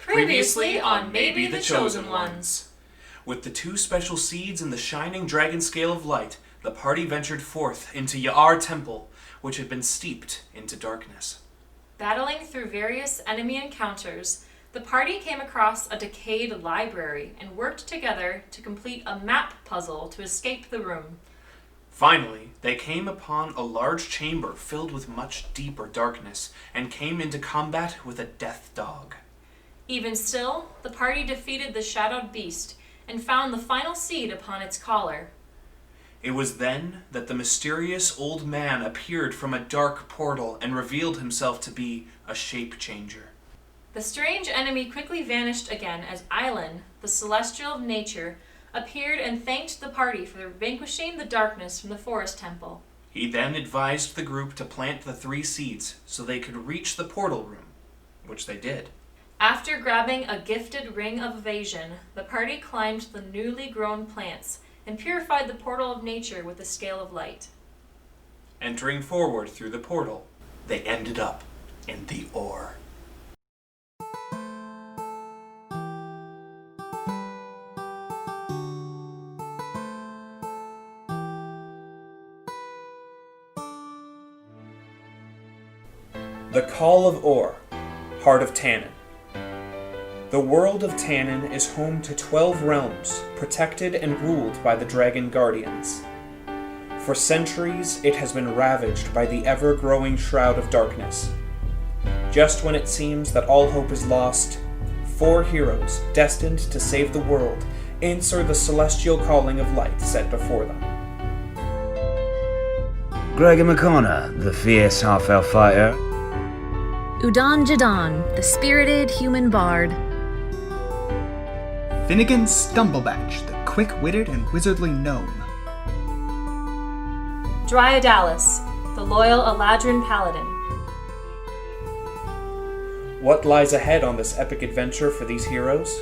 Previously on Maybe the Chosen Ones. With the 2 special seeds and the shining dragon scale of light, the party ventured forth into Ya'ar Temple, which had been steeped into darkness. Battling through various enemy encounters, the party came across a decayed library and worked together to complete a map puzzle to escape the room. Finally, they came upon a large chamber filled with much deeper darkness and came into combat with a death dog. Even still, the party defeated the shadowed beast and found the final seed upon its collar. It was then that the mysterious old man appeared from a dark portal and revealed himself to be a shape changer. The strange enemy quickly vanished again as Island, the celestial of nature, appeared and thanked the party for vanquishing the darkness from the Forest Temple. He then advised the group to plant the 3 seeds so they could reach the portal room, which they did. After grabbing a gifted ring of evasion, the party climbed the newly grown plants and purified the portal of nature with the scale of light. Entering forward through the portal, they ended up in the ore. The Call of Ore, Heart of Tannin. The world of Tannin is home to 12 realms, protected and ruled by the Dragon Guardians. For centuries, it has been ravaged by the ever-growing shroud of darkness. Just when it seems that all hope is lost, 4 heroes, destined to save the world, answer the celestial calling of light set before them. Gregor McConnor, the fierce half-elf fighter. Udan Jadan, the spirited human bard. Finnegan Stumblebatch, the quick-witted and wizardly gnome. Dryodalis, the loyal Eladrin paladin. What lies ahead on this epic adventure for these heroes?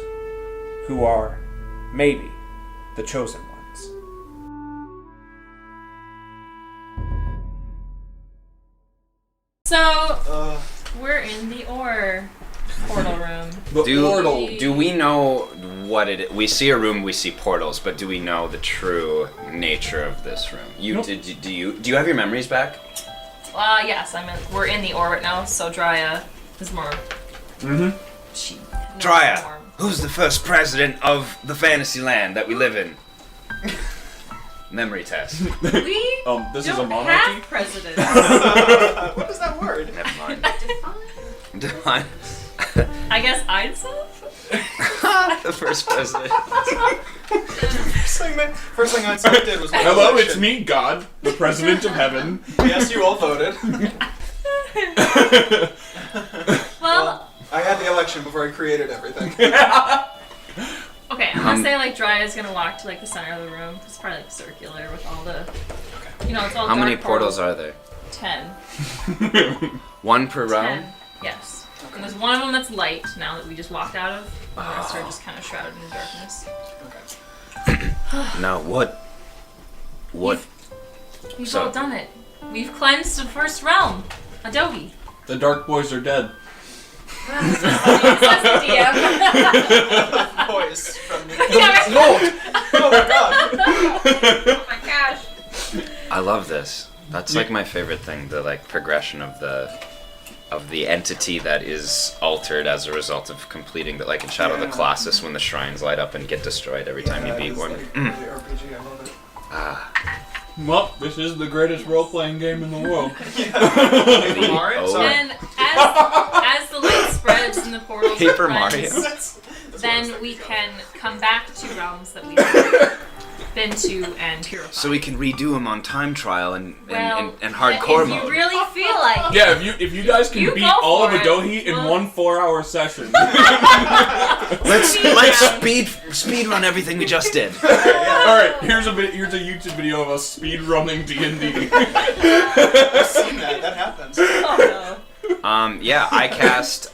Who are, maybe, the chosen ones. So, we're in the ore portal room. Do we know what it is? We see a room, we see portals, but do we know the true nature of this room? Nope. Do you have your memories back? Yes, we're in the ore right now, so Drya is more... Mm-hmm. Drya, who's the first president of the fantasy land that we live in? Memory test. We this is a don't monarchy? have presidents. What is that word? Never mind. Define. I guess Einstein? The first president. First thing Einstein did was make Hello, election. it's me, God, the President of Heaven. Yes, you all voted. Well, I had the election before I created everything. okay, I'm gonna say Drya is gonna walk to the center of the room. It's probably circular with all the, it's all How dark many portals are there? 10. 1 per realm? 10, yes. Okay. And there's one of them that's light now that we just walked out of. The rest are just kind of shrouded in darkness. Now what? We've all done it. We've cleansed the Forest Realm, Adohi. The Dark Boys are dead. That's the DM. Voice from the Lord! Oh my god! Oh my gosh. I love this. That's like my favorite thing, the progression of the entity that is altered as a result of completing that, like in Shadow of the Colossus when the shrines light up and get destroyed every time you beat one. Like, the RPG, I love it. Well, this is the greatest role-playing game in the world. Paper Mario? Sorry. And as the light spreads in the portals Paper and Mario. friends, then we can come back to realms that we've been to and purify. So we can redo them on time trial and Well, hardcore if mode. you really feel like it. Yeah, if you guys can You beat go all of for it. Adohi in Well- one 4-hour session. Let's speed run everything we just did. Alright, here's a YouTube video of us speed running D&D. I've seen that. That happens. Oh no. Yeah, I cast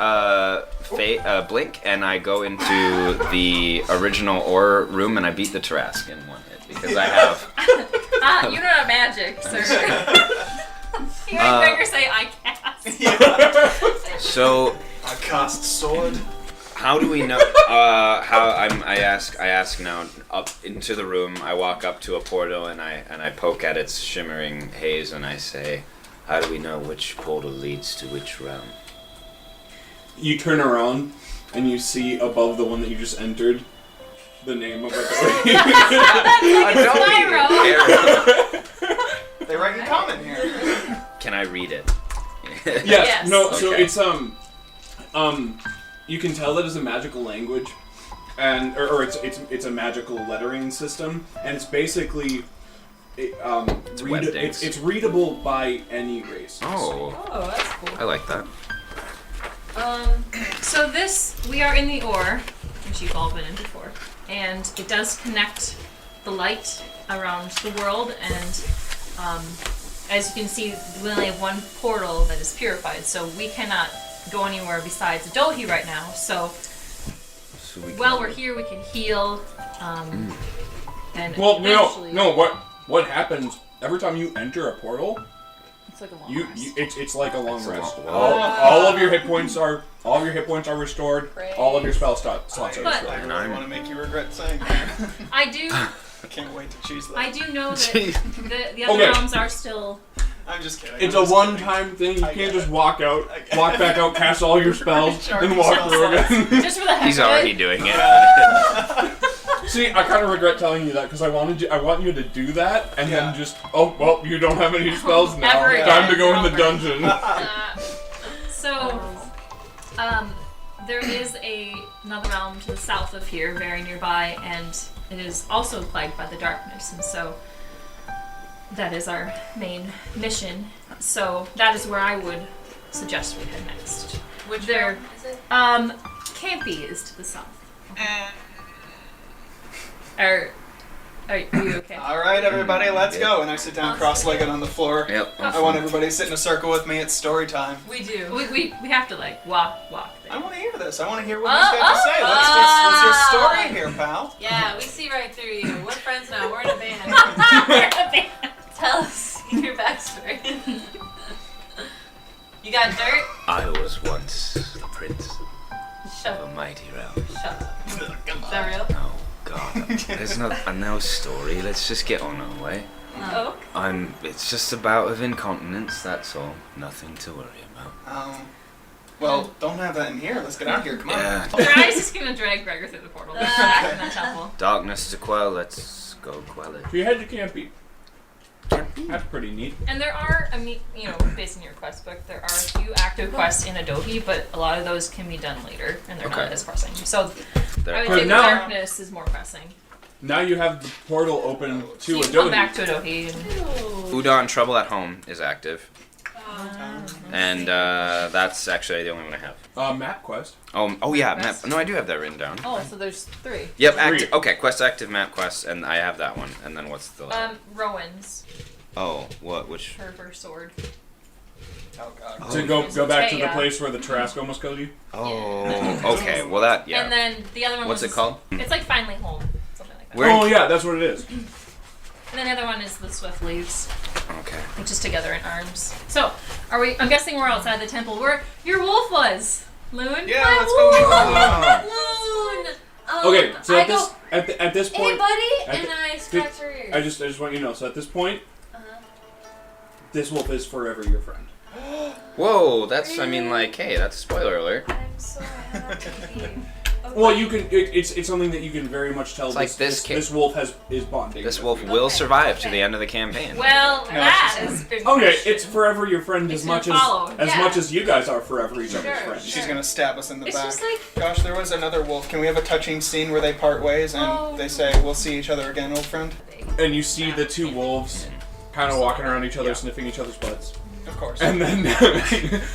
Blink and I go into the original ore room and I beat the Tarrasque in one hit because I have. You're not magic, sir. You heard Gregor say I cast. Yeah. So I cast sword. How do we know? I ask now. Up into the room, I walk up to a portal and I poke at its shimmering haze and I say, "How do we know which portal leads to which realm?" You turn around and you see above the one that you just entered the name of Adohi. They write in common here. Can I read it? Yes. No. Okay. So it's you can tell that it's a magical language, and or it's a magical lettering system, and it's basically it's readable by any race. Oh, that's cool. I like that. So we are in the ore, which you've all been in before, and it does connect the light around the world, and as you can see, we only have one portal that is purified, so we cannot go anywhere besides Adohi right now, so while we're here we can heal, and Well, eventually... no. What happens every time you enter a portal? It's like a long rest. It's like a long rest. long- All of your hit points are restored. Great. All of your spell slots are But- restored. I really want to make you regret saying that. I do I can't wait to choose that. I do know that the other Okay. realms are still... I'm just kidding. It's I'm a just one-time thing. You I can't get just it. walk out, I get walk it. back out, cast all your spells, Recharge then walk spell through again. Just for the heck He's of already it. doing it. See, I kind of regret telling you that because I want you to do that, and Yeah. then just you don't have any spells now. Ever Time to again. go in the Over. dungeon. So, there is another realm to the south of here, very nearby, and it is also plagued by the darkness, and so that is our main mission. So that is where I would suggest we head next. Which There, realm is it? Campii is to the south. Are you okay? All right, everybody, let's go. And I sit down cross-legged on the floor. Yep. I want everybody to sit in a circle with me. It's story time. We do. We have to like walk there. I want to hear this. I want to hear what he's got to say. What's your story here, pal? Yeah, we see right through you. We're friends now. We're in a band. Tell us your backstory. You got dirt? I was once the prince Shut of up. a mighty realm. Shut up. Is that real? Oh God, there's no story. Let's just get on our way. Oh. It's just a bout of incontinence. That's all. Nothing to worry about. Well, don't have that in here. Let's get out of here. Come on. Yeah. Grice is gonna drag Gregor through the portal back in the temple. Darkness to quell. Let's go quell it. So you head to Campii. That's pretty neat. And there are, based on your quest book, there are a few active quests in Adohi, but a lot of those can be done later, and they're not Okay. as pressing. So There- I would But say the now- darkness is more pressing. Now you have the portal open So to you can come Adohi. back to Adohi. And, Udon Trouble at Home is active, and that's actually the only one I have. Map quest. Oh yeah, map. Quest? No, I do have that written down. oh, so there's 3. Yep, Three. active. Okay, quest active, map quest, and I have that one. And then what's the? Rowan's, Oh, what? Which? her sword. Oh, God. To go back to the Taya. place where the Trask almost killed you. Oh, okay. Well, that And yeah. then the other one What's was... it called? It's like Finally Home, something like that. Where- Oh yeah, that's what it is. And then the other one is the Swift Leaves, Okay. which is together in arms. So, I'm guessing we're outside the temple where your wolf was. Loon? Yeah, My let's go meet wolf! Loon! Okay, so I at this hey point, buddy! at And the- I scratch her ear. I just want you to know. So at this point, Uh-huh. this wolf is forever your friend. Whoa, that's. I mean, like, hey, that's a spoiler alert. I'm so happy. Well, you can. It's something that you can very much tell. It's like this kid- this wolf is bonding. This with wolf you. will Okay, survive to okay. the end of the campaign. Well, No, that she's- has been... Okay, it's forever your friend It's as much gonna follow, as yeah. much as you guys are forever each other's Sure. friends. She's gonna stab us in the It's back. just like... Gosh, there was another wolf. Can we have a touching scene where they part ways and Oh. they say, "We'll see each other again, old friend"? And you see the two wolves kind of walking around each other, sniffing each other's butts. Of course. And then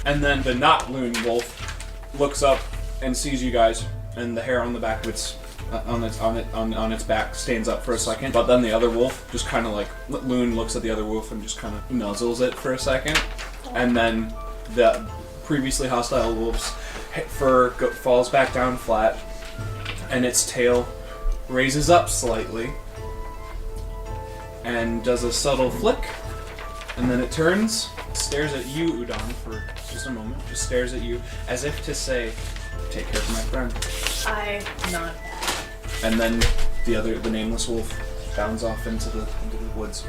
and then the not loon wolf looks up and sees you guys, and the hair on the back of its on its back stands up for a second. But then the other wolf just kind of like loon looks at the other wolf and just kind of nuzzles it for a second, and then the previously hostile wolf's fur falls back down flat, and its tail raises up slightly and does a subtle flick, and then it turns, stares at you, Udon, for just a moment, just stares at you as if to say, take care of my friend. I'm not bad. And then the nameless wolf bounds off into the woods.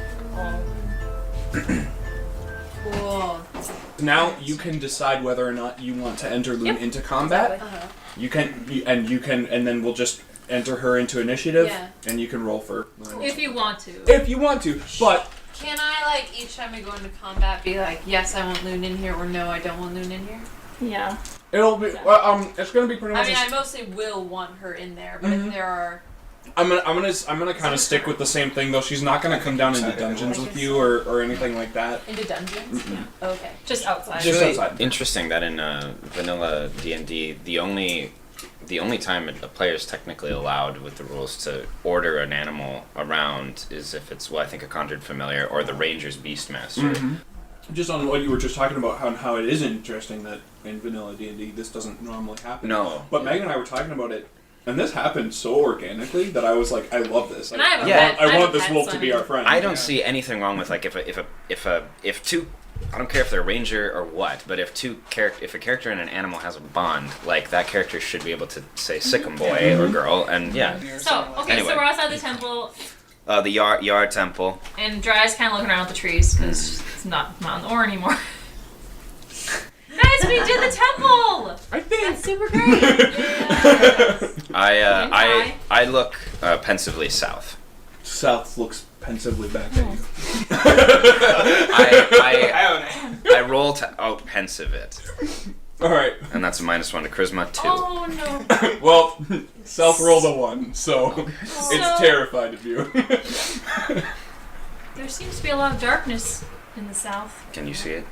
Cool. Now you can decide whether or not you want to enter Loon into combat. You can, and then we'll just enter her into initiative, and you can roll for. If you want to. If you want to, but Can I, like, each time I go into combat be like, yes, I want Loon in here, or no, I don't want Loon in here? Yeah. it'll be. It's gonna be pretty much. I mean, I mostly will want her in there, but if there are... I'm gonna kind of stick with the same thing though. She's not gonna come down into dungeons with you or anything like that. Into dungeons? Okay. Just outside. Just outside. Interesting that in vanilla D&D, the only time a player is technically allowed with the rules to order an animal around is if it's, I think, a conjured familiar or the ranger's beastmaster. Just on what you were just talking about, how it is interesting that in vanilla D&D this doesn't normally happen. No. But Megan and I were talking about it, and this happened so organically that I was like, I love this. And I have a pet. I want have a this pet, wolf so to be our friend. I don't see anything wrong with, like, if two, I don't care if they're a ranger or what, but if a character and an animal has a bond, like, that character should be able to say sick'em boy or girl, and So, okay, Anyway. so we're outside the temple, the yard temple. and Dry's kind of looking around at the trees, because it's not on the ore anymore. Guys, we did the temple! I think. That's super great! I look pensively south. South looks pensively back at you. I roll to pensive it, All right. and that's a -1 to charisma 2. Oh no. Well, South rolled a 1, so it's terrified of you. There seems to be a lot of darkness in the south. Can you see it?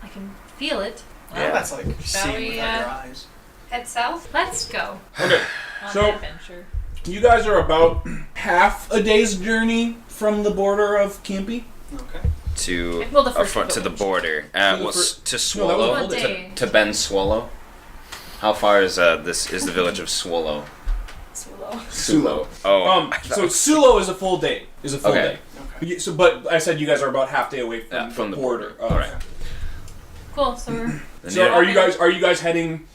I can feel it. Yeah. That's like seeing we, with your eyes. Head south? Let's go Okay. on So- an adventure. You guys are about half a day's journey from the border of Campii. Okay. To Well, the first to the village. border. To No, Swallow. that was one day. To Ben Swallow. How far is the village of Swallow? Swallow. Sulo. Oh. So Sulo is a full day. Okay. Day. So, but I said you guys are about half day away from the border. All right. Cool, so we're... So are you guys heading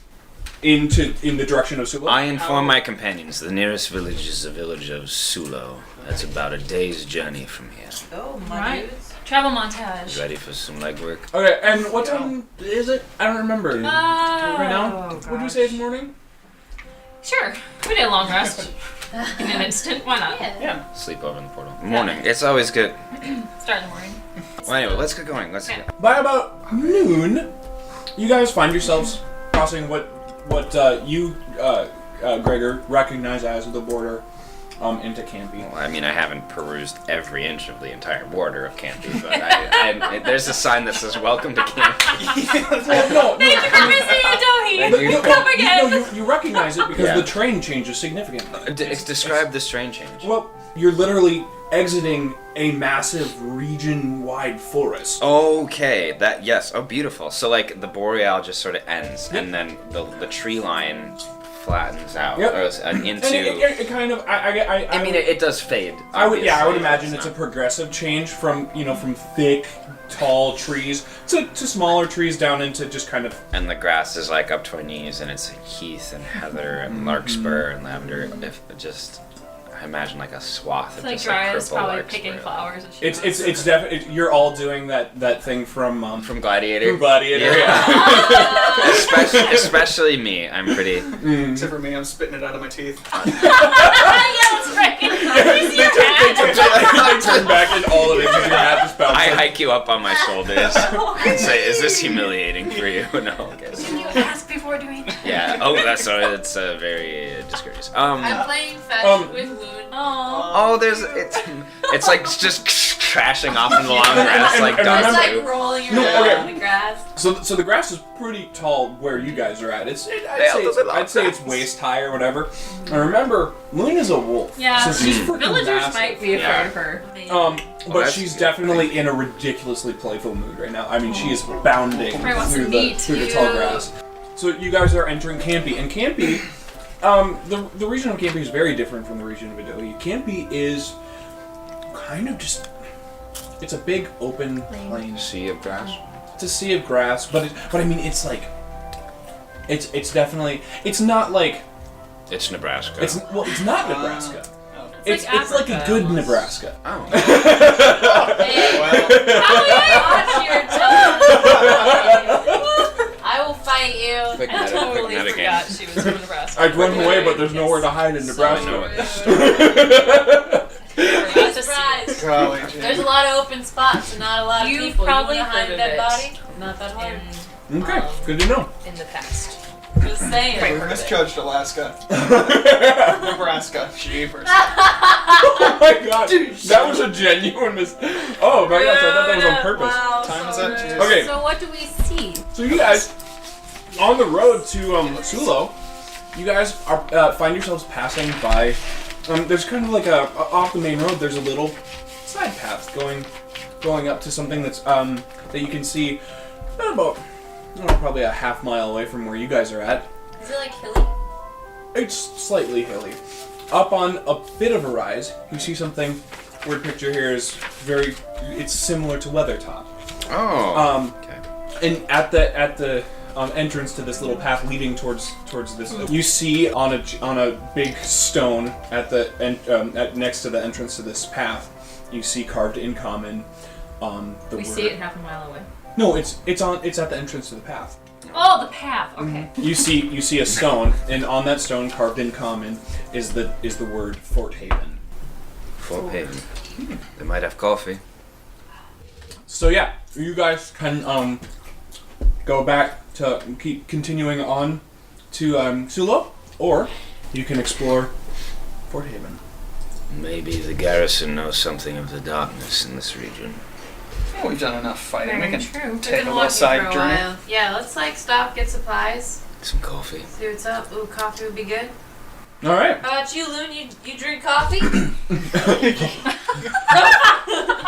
in the direction of Sulo? I inform my companions the nearest village is the village of Sulo. That's about a day's journey from here. Oh, my Right. dudes. Travel montage. Ready for some legwork? Okay, and what time is it? I don't remember. Right now? Oh, Would you say it's morning? Sure. We did a long rest. In an instant. Why not? Yeah. Sleep over in the portal. Morning. It's always good. Start in the morning. Well, anyway, let's get going. Let's get. By about noon, you guys find yourselves crossing what you, Gregor, recognize as the border into Campii. Well, I mean, I haven't perused every inch of the entire border of Campii, but there's a sign that says "Welcome to Campii." Well, no, Thank you for visiting Adohi! Thank you. Come again! you recognize it because Yeah. the train changes significantly. Describe this train change. Well, you're literally exiting a massive region-wide forest. Okay, yes. Oh, beautiful. So, like, the boreal just sort of ends, and then the tree line flattens out Yep. into. And it kind of, I mean, it does fade. I would obviously. imagine it's a not- progressive change from thick, tall trees to smaller trees down into just kind of. And the grass is like up to our knees, and it's heath and heather and larkspur and lavender. I imagine like a swath It's of like just Dry like is purple probably larkspur. picking flowers and shit. It's definitely you're all doing that thing from Gladiator. Gladiator. Yeah. especially me. I'm pretty. Except for me, I'm spitting it out of my teeth. Yeah, that's right! Where's your hat? They turn back and all of it is your hat just bounces. I hike you up on my shoulders and say, "Is this humiliating for you?" No. Okay. Can you ask before doing it? Yeah. Oh, that's very discourteous. I'm playing fetch with Loon. Oh. It's like just crashing off in the long grass like and dogs It's remember- do. like rolling No, around okay. on the grass. So the grass is pretty tall where you guys are at. I'd say it's waist high or whatever. And remember, Moon is a wolf. Yeah, So she's freaking villagers massive. might be afraid of her. But that's she's good. definitely in a ridiculously playful mood right now. I mean, she is bounding Probably wants through some the meat. through the tall grass. So you guys are entering Campii, and Campii, the region of Campii is very different from the region of Adohi. Campii is kind of just, it's a big open plain. Sea of grass. It's a sea of grass, but I mean, it's like, It's definitely. It's not like. It's Nebraska. It's not Nebraska. It's like a good almost. Nebraska. Oh. Hey, Well, watch your tone. I will fight you. Quick I meta- totally quick meta forgot game. she was from Nebraska. I'd run away, but there's nowhere to hide in I know Nebraska. what this Be surprised. golly, There's a lot of open spots and not a lot of You've people. probably you wanna hide a heard dead of body? it. Not that hard. Okay, good to know. In the past. Just saying. we misjudged Alaska. Nebraska. Jeepers. Oh my god, that was a genuine Oh my gosh, I thought that was on purpose. Wow, Time is so up, rude. Jesus. Okay. So what do we see? So you guys, on the road to Sulo, you guys are find yourselves passing by. There's kind of like off the main road. There's a little side path going up to something that's that you can see about probably a half mile away from where you guys are at. Is it like hilly? It's slightly hilly. Up on a bit of a rise, you see something. Word picture here is it's similar to Weathertop. Oh. Okay. And at the entrance to this little path leading towards this, you see on a big stone at next to the entrance to this path, you see carved in common the We word. see it half a mile away. No, it's at the entrance to the path. Oh, the path. Okay. You see a stone, and on that stone carved in common is the word Fort Haven. Fort Haven. They might have coffee. So yeah, you guys can go back to keep continuing on to Sulo, or you can explore Fort Haven. Maybe the garrison knows something of the darkness in this region. Well, we've done enough fighting. Very We true. can We've take a Been little walking side for a journey. while. Yeah, let's stop, get supplies, Some coffee. see what's up. Ooh, coffee would be good. All right. How about you, Loon? You drink coffee?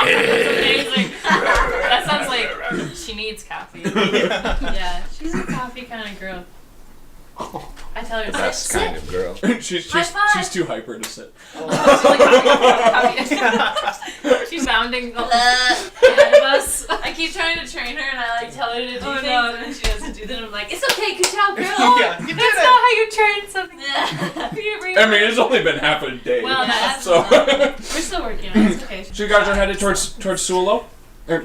Amazing. That sounds like she needs coffee. Yeah, she's a coffee kind of girl. I tell her, That's sit, kind of girl. she's High five. she's too hyper to sit. She's sounding Uh, ahead of us. I keep trying to train her, and I tell her to do Oh, things, no. and then she doesn't do them. I'm like, it's okay, good job, girl. Yeah, you did That's it. not how you train something. Yeah. I mean, it's only been half a day. Well, that's so. We're still working on it. It's okay. So you guys are headed towards Sulo?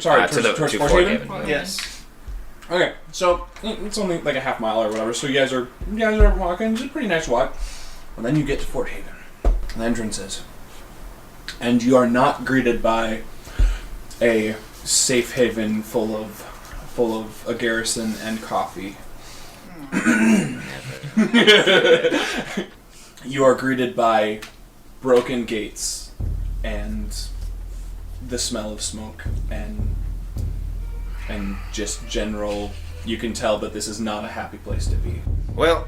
Sorry, to towards Fort Fort Haven? Haven. Yes. Okay, so it's only like a half mile or whatever. So you guys are walking. It's a pretty nice walk. And then you get to Fort Haven, the entrance is, and you are not greeted by a safe haven full of a garrison and coffee. You are greeted by broken gates and the smell of smoke and just general. You can tell that this is not a happy place to be. Well,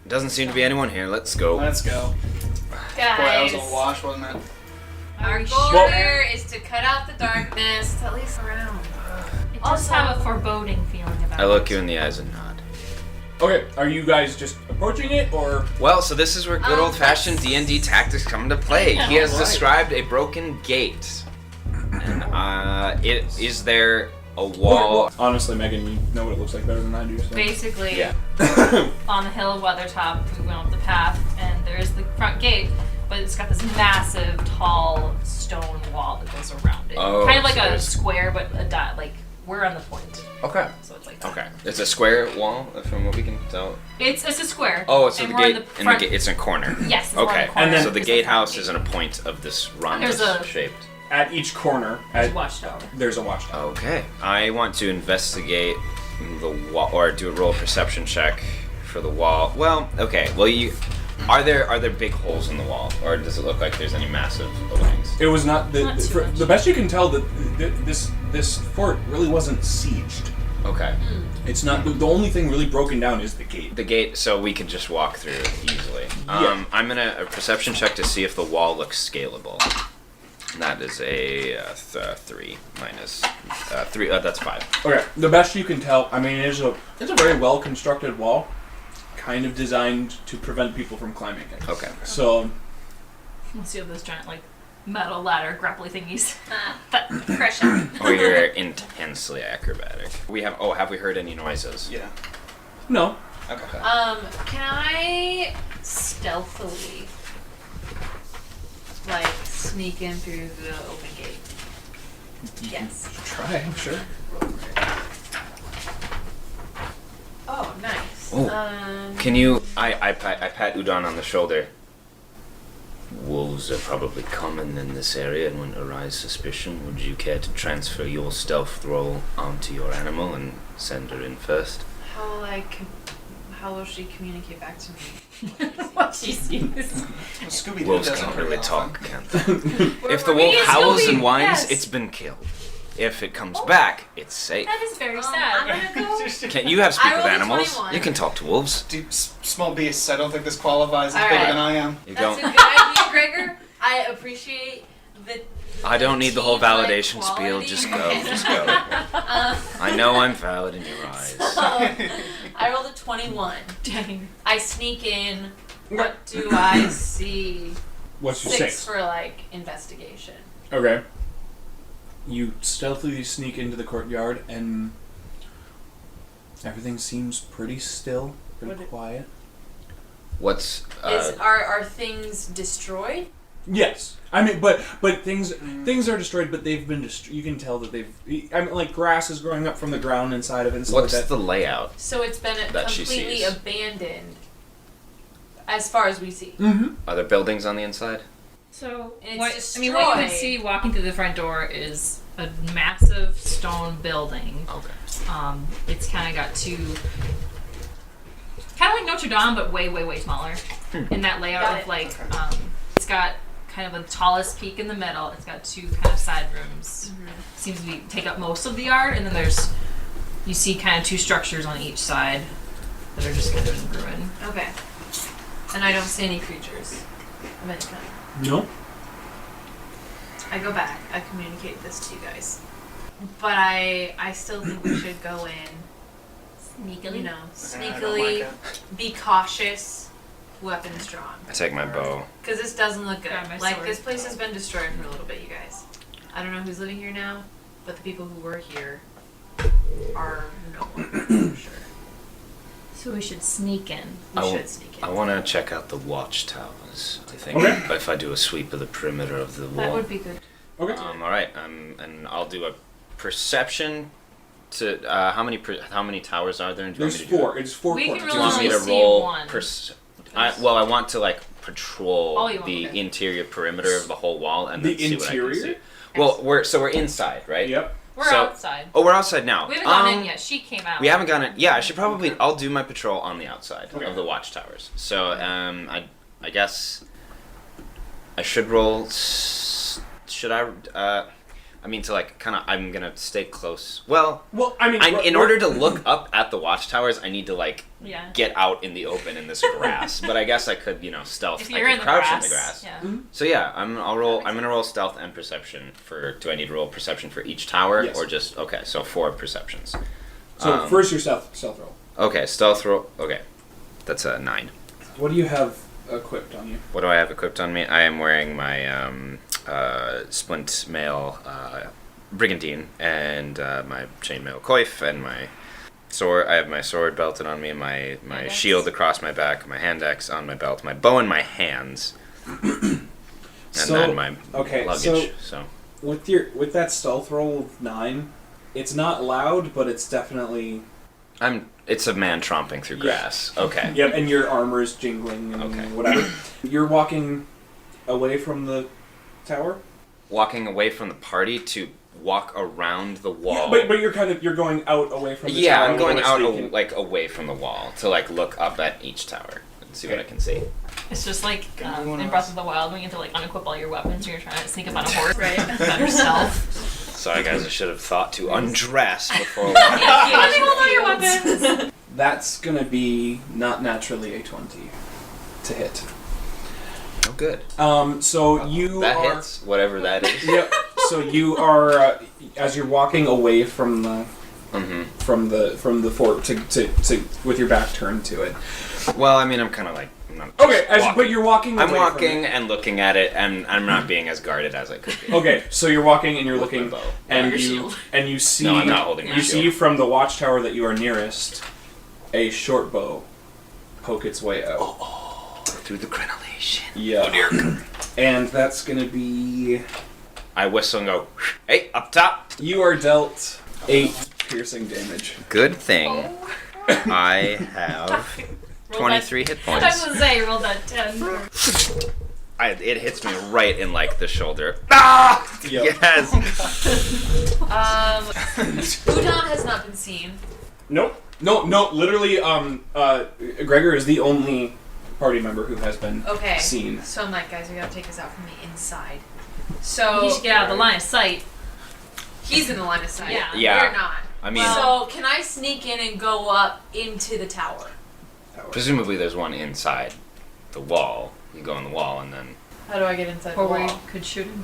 doesn't seem to be anyone here. Let's go. Let's go. Boy, that Guys, was a wash, wasn't it? our goal Well- here is to cut out the darkness, to at least around. It does have a foreboding feeling about it. I look you in the eyes and nod. Okay, are you guys just approaching it, or Well, so this is where good old-fashioned let's- D&D tactics come into play. He has Right. described a broken gate. And is there a wall? honestly, Megan, you know what it looks like better than I do. So. Basically, Yeah. on the hill of Weathertop, we went up the path, and there's the front gate, but it's got this massive, tall stone wall that goes around it. Oh, kind of like so a there's- square, but a dot. Like we're on the point, Okay. so it's like that. Okay. It's a square wall, from what we can tell. It's a square. Oh, so and the we're in gate, the front. it's in a corner. Yes, it's we're on Okay. the corner. And then- So the It's the gatehouse front is in a point of this rhombus There's a- shaped. At each corner, watchtower. there's a watchtower. Okay. I want to investigate the wall, or do a roll perception check for the wall. Well, okay. Well, are there big holes in the wall, or does it look like there's any massive openings? It was not Not too much. the best you can tell that this fort really wasn't sieged. Okay. It's not the only thing really broken down is the gate. The gate, so we can just walk through it easily. Yeah. I'm gonna a perception check to see if the wall looks scalable. And that is a 3 minus 3. That's 5. Okay, the best you can tell. I mean, it's a very well constructed wall, kind of designed to prevent people from climbing it. Okay. So Let's see those giant like metal ladder grapply thingies. Pressure. Oh, you're intensely acrobatic. Have we heard any noises? Yeah. No. Okay. Can I stealthily, like, sneak in through the open gate? Yes. Try, sure. Oh, nice. Oh. Can you... I pat Udon on the shoulder. Wolves are probably common in this area, and when arise suspicion, would you care to transfer your stealth roll onto your animal and send her in first? How will she communicate back to me? What she sees. Scooby-Doo Wolves doesn't can't really often. talk, can't they? If the we wolf get howls Scooby, and whines, yes. it's been killed. If it comes back, it's safe. That is very I'm sad. gonna go. Can you have speak I with rolled a animals? 21. You can talk to wolves. Dude, small beasts. I don't think this qualifies as All bigger right. than I am. You That's don't. a good idea, Gregor. I appreciate the. I don't need the whole team-like validation spiel. quality. Just go. Just go. I know I'm valid in your eyes. I rolled a 21. Dang. I sneak in. What do I see? What's your 6 for like investigation. Okay. You stealthily sneak into the courtyard, and everything seems pretty still, pretty quiet. What's Are things destroyed? Yes, I mean, but things are destroyed, but they've been destroyed. You can tell that they've. I mean, like grass is growing up from the ground inside of it. And stuff what's like that. the layout? So it's been That she completely sees. abandoned, as far as we see. Mm-hmm. Are there buildings on the inside? So, And what it's you would destroyed. see walking through the front door is a massive stone building. Okay. It's kind of got two, kind of like Notre Dame, but way, way, way smaller. In that layout Got of it. like, it's got kind of a tallest peak in the middle. It's got two kind of side rooms. Seems to take up most of the yard, and then you see kind of two structures on each side that are just kind of in ruin. Okay. And I don't see any creatures of any kind. No. I go back. I communicate this to you guys. But I still think we should go in, Sneakily. you know, I don't sneakily, like be cautious, weapons drawn. I take my bow. Because this doesn't look good. Grab my Like, sword. this place has been destroyed for a little bit, you guys. I don't know who's living here now, but the people who were here are no one, for sure. So we should sneak in. We should sneak in. I want to check out the watchtowers. I think Okay. if I do a sweep of the perimeter of the wall. That would be good. Okay. All right. And I'll do a perception. To how many towers are there? And do you There's want me to do 4. It's 4 We can courts. Do you want me to only see roll? one. Well, I want to like patrol Oh, you want- the okay. interior perimeter of the whole wall and The then see what I can interior? see. Well, we're inside, right? Yep. We're So- outside. Oh, we're outside now. We haven't gone in yet. She came out. We haven't gone in. Yeah, I should probably. I'll do my patrol on the outside Okay. of the watchtowers. So, I guess I should roll. Should I? I mean, to like kind of. I'm gonna stay close. Well, Well, I mean, in order to look up at the watchtowers, I need to like Yeah. get out in the open in this grass. But I guess I could, stealth. If I you're could in the crouch grass. in the grass. Yeah. So yeah, I'll roll. I'm gonna roll stealth and perception for. Do I need to roll perception for each tower Yes. or just okay? So 4 perceptions. So first your stealth roll. Okay, stealth roll. Okay, that's a 9. What do you have equipped on you? What do I have equipped on me? I am wearing my splint mail brigandine and my chainmail coif and my sword. I have my sword belted on me, my Hand shield axe. across my back, my hand axe on my belt, my bow in my hands, and then my luggage. So With that stealth roll of 9, it's not loud, but it's definitely it's a man tromping through grass. Okay. Yep, and your armor is jingling and Okay. whatever. You're walking away from the tower? Walking away from the party to walk around the wall. Yeah, but you're going out away from the Yeah, tower. I'm going out so you can- away from the wall to like look up at each tower and see what I can see. It's just like Anyone in else? Breath of the Wild when you have to like unequip all your weapons and you're trying to sneak up on a horse. Right. Better stealth. Sorry guys, I should have thought to undress before walking. Honey, hold on your weapons. That's gonna be not naturally a 20 to hit. Oh, good. So you That are. hits, whatever that is. Yep. So you are as you're walking away from the Mm-hmm. from the fort to with your back turned to it. Well, I mean, I'm kind of like. I'm not Okay, just but you're walking. I'm away walking From and looking at it, and I'm not being as guarded as I could be. it. Okay, so you're walking and you're With my looking, bow. and Your you shield. and you see. No, I'm not holding my You see shield. from the watchtower that you are nearest a short bow poke its way out. Through the crenellation. Yeah. Oh dear. And that's gonna be... I whistle and go, hey, up top. You are dealt 8 piercing damage. Good thing I have 23 hit I was points. gonna say, you rolled that 10. It hits me right in like the shoulder. Ah! Yep. Yes. Udon has not been seen. Nope. No, literally, Gregor is the only party member who has been Okay. seen. So I'm like, guys, we gotta take this out from the inside. So He should get out of the line of sight. he's in the line of sight. Yeah. Yeah. We're not. I mean, So can I sneak in and go up into the tower? presumably there's one inside the wall. You go in the wall and then How do I get inside Or the we wall? could shoot him.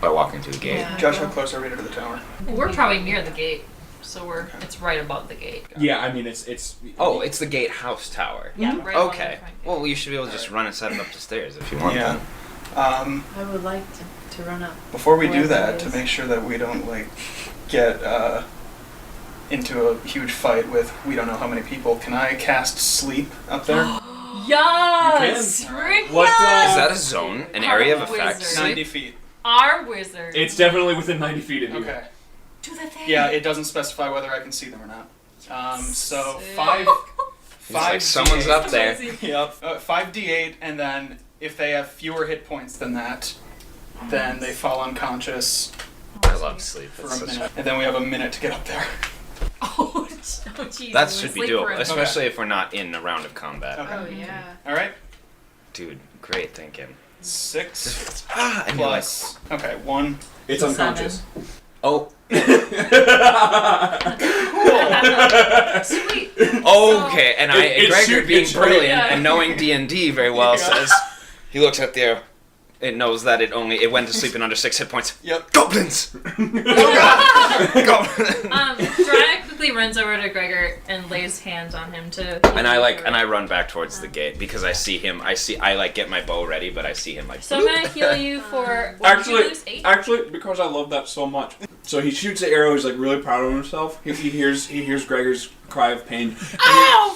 by walking through the gate. Yeah. Josh, how close are we to the tower? We're probably near the gate, so it's right above the gate. Yeah, I mean, it's... Oh, it's the gatehouse tower. Yeah, right above Okay. the front gate. Well, you should be able to just run and set it up the stairs if you want. Yeah. Then. I would like to run up. Before we do Wherever that, it to is. make sure that we don't get into a huge fight with we don't know how many people, can I cast sleep up there? Yes! You Frick What, yes! Is that a zone? An area of effect? Wizard. 90 feet. Our wizard. It's definitely within 90 feet of you. Okay. Do the thing. Yeah, it doesn't specify whether I can see them or not. So Sick. 5 It's like someone's D8. up there. Yep. 5d8, and then if they have fewer hit points than that, then they fall unconscious I love sleep. for It's a such minute, and then we have a minute to get up there. Oh, jeez. That we should be sleep doable, for a- especially if we're not in a round of combat. Okay. Oh yeah. All right. Dude, great thinking. 6 Ah, and you're like, plus. Okay, 1. It's Seven. unconscious. oh, Sweet. okay. And Gregor, being it's right. brilliant Yeah. and knowing D&D very well, says he looks at the. It knows that it went to sleep in under 6 hit points. Yep. Goblins. Goblins. Dry quickly runs over to Gregor and lays hands on him to. And I run back towards the gate because I see him. I get my bow ready, but I see him like. So I'm gonna heal you for. What did you lose? 8? Actually, because I love that so much. So he shoots the arrow. He's like really proud of himself. He hears Gregor's cry of pain,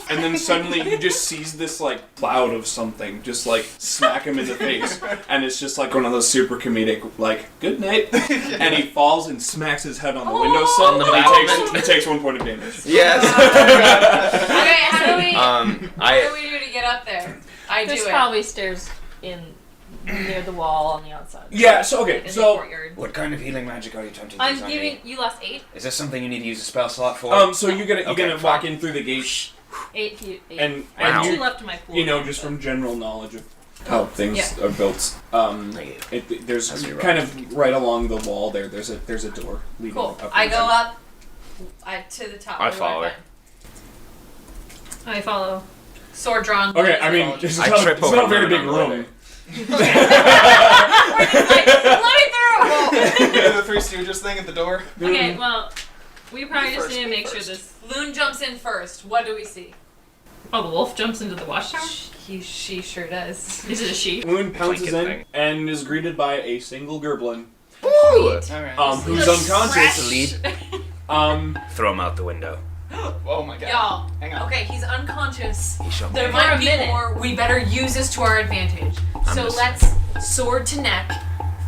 and then suddenly he just sees this like cloud of something just like smack him in the face, and it's just like one of those super comedic like good night, and he falls and smacks his head on the windowsill, On the and battlement. he takes 1 point of damage. Yes. Okay, how do we? I. What do we do to get up there? I There's do it. probably stairs in near the wall on the outside. Yeah. So okay. In the So courtyard. What kind of healing magic are you attempting to I'm use on giving. me? You lost 8. Is this something you need to use a spell slot for? so you're Okay, gonna walk in through the gate, 8. 8. and I have Wow. 2 left in my pool. you know, just from general knowledge of how things are built. There's As you kind run. of right along the wall there. There's a door leading Cool. up. I go up. To the top. I What do follow her. find? I follow. Sword drawn. Okay, I mean, it's I not, trip it's over not a very and big I'm on the room. Let me through! The Three Stooges thing at the door. Okay, well, we probably just First, need to me make sure first. this. Loon jumps in first. What do we see? Oh, the wolf jumps into the watchtower? She sure does. Is it a she? Moon pounces Blanket in thing. and is greeted by a single gerblin, Ooh. Alright. who's unconscious. Lead. Throw him out the window. Oh my god. Y'all. Hang on. Okay, he's unconscious. He shot me. There For might a be minute. more. We better use this to our advantage. I'm So just- let's sword to neck.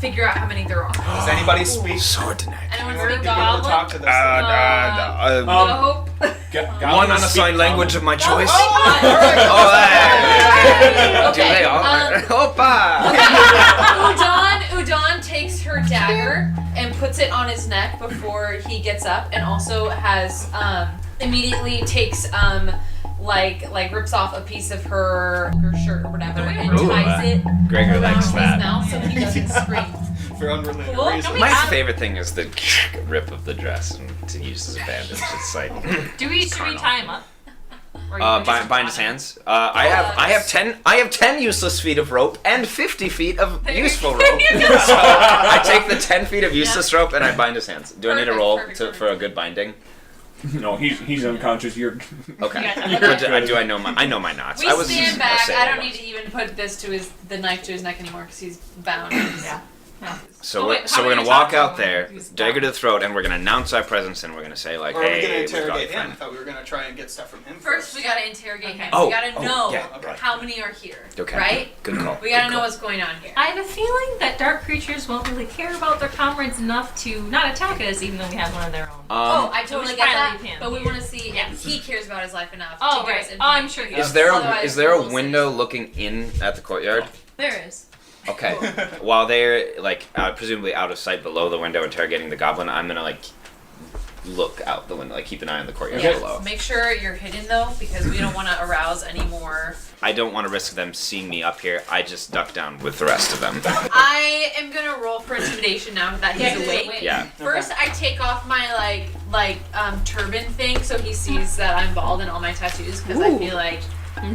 Figure out how many there are. Does anybody speak? Sword to neck. Anyone We're speak gonna be able to goblin? talk to this thing. Nope. One unassigned language of my choice. Oh, Oh, hey. Do Okay, they all? Opa! Udon takes her dagger and puts it on his neck before he gets up, and also has immediately takes like rips off a piece of her shirt or whatever and Ooh, ties it Gregor around likes his that. mouth so he doesn't scream. For unrelated Cool. reasons. My favorite thing is the rip of the dress and to use as a bandage. It's like Should we tie him up? Or you just bind his hands. I have 10 useless feet of rope and 50 feet of useful rope. So I take the 10 feet of useless rope and I bind his hands. Do I need to Perfect, roll perfect. for a good binding? No, he's unconscious. You're Okay. Yeah. But do I know my knots? We I was stand a back. sailor I don't once. need to even put the knife to his neck anymore because he's bound. Yeah. So Oh, we're wait, how we're are gonna you walk talking out to there, him? He's dagger to down. the throat, and we're gonna announce our presence, and we're gonna say like, Or are we gonna "Hey, we've got a interrogate him? I friend." thought we were gonna try and get stuff from him First, we gotta interrogate him. Oh, We gotta oh, know yeah, right. how many are here. Okay. Right? Good call. We gotta good know call. what's going on here. I have a feeling that dark creatures won't really care about their comrades enough to not attack us, even though we have one of their own. Oh, I so we totally should get probably that. leave him But we here. want to see if he cares about his life enough. Oh, to give right. us Oh, I'm sure information. he Is there Otherwise, is there a we'll window see. looking in at the courtyard? There is. Okay. While they're like presumably out of sight below the window interrogating the goblin, I'm gonna like look out the window, like keep an eye on the courtyard Yes. below. Make sure you're hidden though, because we don't want to arouse any more. I don't want to risk them seeing me up here. I just duck down with the rest of them. I am gonna roll for intimidation now that he's awake. Yeah. First, I take off my turban thing so he sees that I'm bald and all my tattoos because I feel like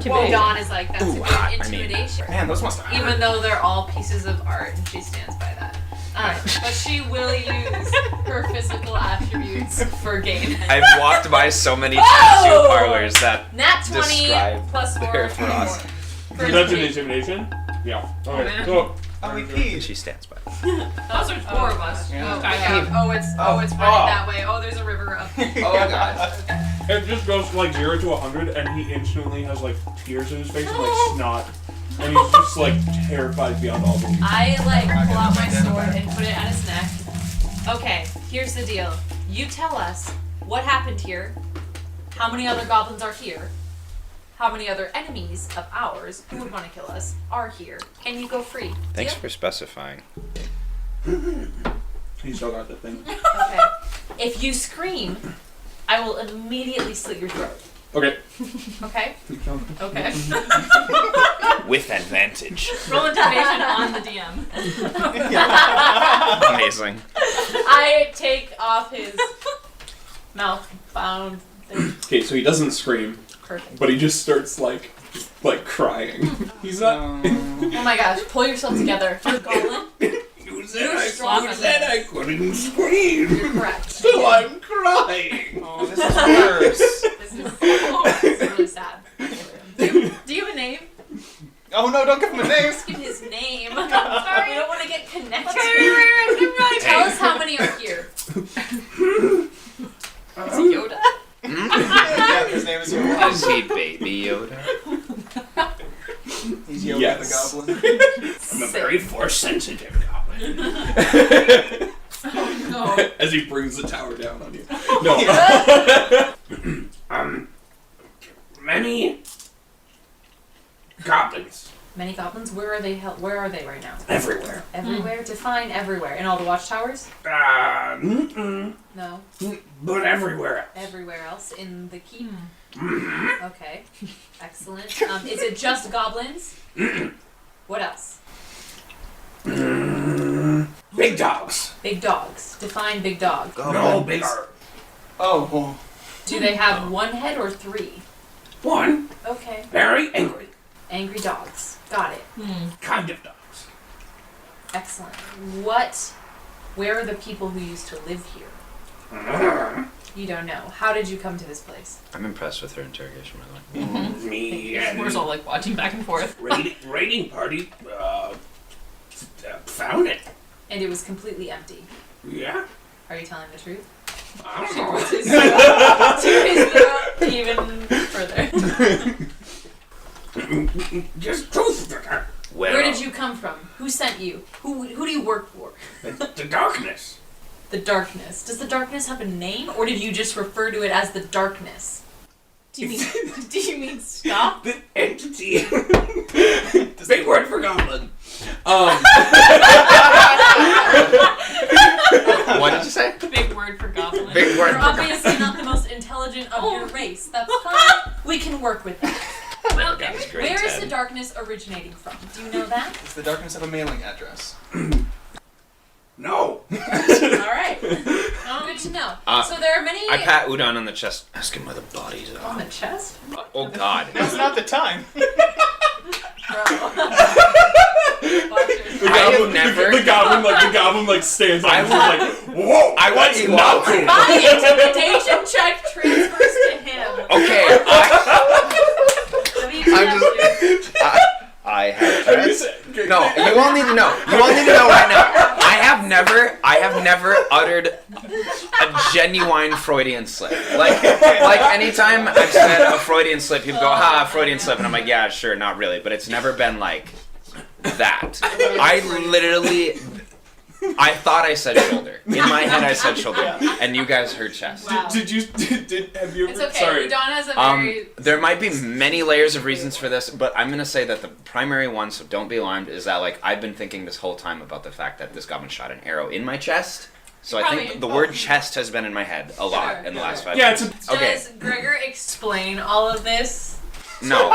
Dawn is like that's Ooh, a hot. good I mean- intimidation. Man, those must have Even though they're all pieces of art and she stands by that. But she will use her physical attributes for gain. I've walked by so many tattoo parlors that Nat 20 describe plus 4 their for ferocity. For That's an intimidation. intimidation? Yeah. Oh, Okay. man. So, Oh, we peed. She stands by. Those are 4 of us. Yeah. Oh, it's running that way. Oh, there's a river up there. Oh god. it just goes from like 0 to 100, and he instantly has like tears in his face and like snot. And he's just like terrified beyond all belief. I pull out my sword and put it at his neck. Okay, here's the deal. You tell us what happened here, how many other goblins are here, how many other enemies of ours who would want to kill us are here, and you go free. Thanks Deal? for specifying. He still got the thing. Okay. If you scream, I will immediately slit your throat. Okay. Okay? Okay. With advantage. Roll intimidation on the DM. Amazing. I take off his mouth bound thing. Okay, so he doesn't scream, Perfect. but he just starts like crying. He's not. Oh my gosh, pull yourself together. You're a goblin. You strong. said I couldn't scream. You're correct. So I'm crying. Oh, this is worse. This is really sad. Do you have a name? Oh no, don't give him a name. Just give his name. Sorry. We don't want to get connected. Right. Tell us how many are here. Is he Yoda? Yeah, his name is Yoda. Is he Baby Yoda? He's Yoda Yes. the goblin. I'm a very force-sensitive goblin. No. As he brings the tower down on you. No. Many goblins Many goblins? Where are they? Where are they right now? everywhere. Everywhere? Define everywhere. In all the watchtowers? No. But everywhere. Everywhere else in the keep? Mm-hmm. Okay. Excellent. Is it just goblins? What else? Big dogs. Big dogs. Define big dog. No, big are Oh, well. Do they have one head or 3? one. Okay. Very angry. Angry dogs. Got it. Kind of dogs. Excellent. Where are the people who used to live here? You don't know. How did you come to this place? I'm impressed with her interrogation, by the way. Me and We're all like watching back and forth. raiding party found it. And it was completely empty. Yeah. Are you telling the truth? I She don't puts know. his throat even further. Just truth. Where did you come from? Who sent you? Who do you work for? The darkness. The darkness. Does the darkness have a name, or did you just refer to it as the darkness? Do you mean stop? The entity. Big word for goblin. What did you say? Big word for goblin. Big word You're for obviously not the most intelligent of your race. That's fine. We can work with that. Well, That was great. Where is Ted. the darkness originating from? Do you know that? It's the darkness of a mailing address. No. Alright. Good to know. So there are many... I pat Udon on the chest. Ask him where the bodies On are. the chest? Oh god. Now's not the time. Bro. The goblin like stands up I and is like, whoa! I want you not cool. My intimidation check transfers to him. Okay, I'm I have threats. No, you all need to know. You all need to know right now. have never uttered a genuine Freudian slip. Like anytime I've said a Freudian slip, people go, "Ha, Freudian slip," and I'm like, "Yeah, sure, not really," but it's never been like that. I thought I said shoulder. In my head, I said shoulder, and you guys heard chest. Wow. Have you ever? It's okay. Sorry. Udon has a very. There might be many layers of reasons for this, but I'm gonna say that the primary one, so don't be alarmed, is that like I've been thinking this whole time about the fact that this goblin shot an arrow in my chest. So I think the word chest has been in my head a lot in the last 5 years. Does Gregor explain all of this? No.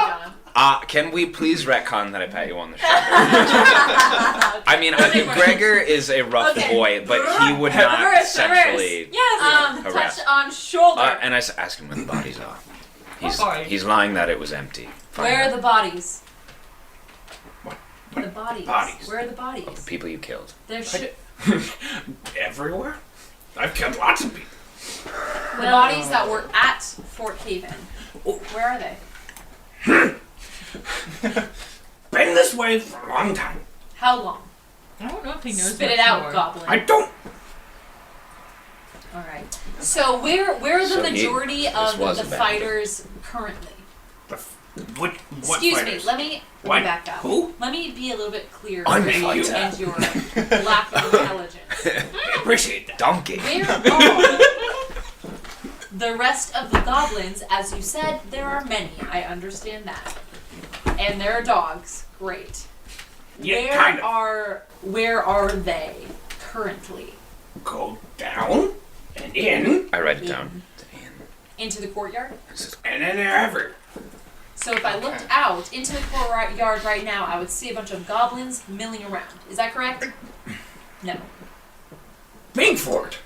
Can we please retcon that I pat you on the shoulder? I mean, Gregor is a rough boy, but he would not sexually harass. Touch on shoulder. And I ask him where the bodies are. He's lying that it was empty. Where are the bodies? What? The bodies. Bodies. Where are the bodies? The people you killed. Everywhere? I've killed lots of people. The bodies that were at Fort Haven. Where are they? Been this way for a long time. How long? I don't know if he knows. Spit it out, Goblin. I don't. All right. So where are the So majority of was the a bad fighters currently? What Excuse fighters? me. Let me back up. Who? Let me be a little bit clearer I'm a about you fighter. and your lack of intelligence. I appreciate that. Donkey. Where are the rest of the goblins? As you said, there are many. I understand that. And there are dogs. Great. Yeah, Where are they currently? Go down and in. I write it down. Into the courtyard? And then they're everywhere. So if I looked out into the courtyard right now, I would see a bunch of goblins milling around. Is that correct? No. Big fort.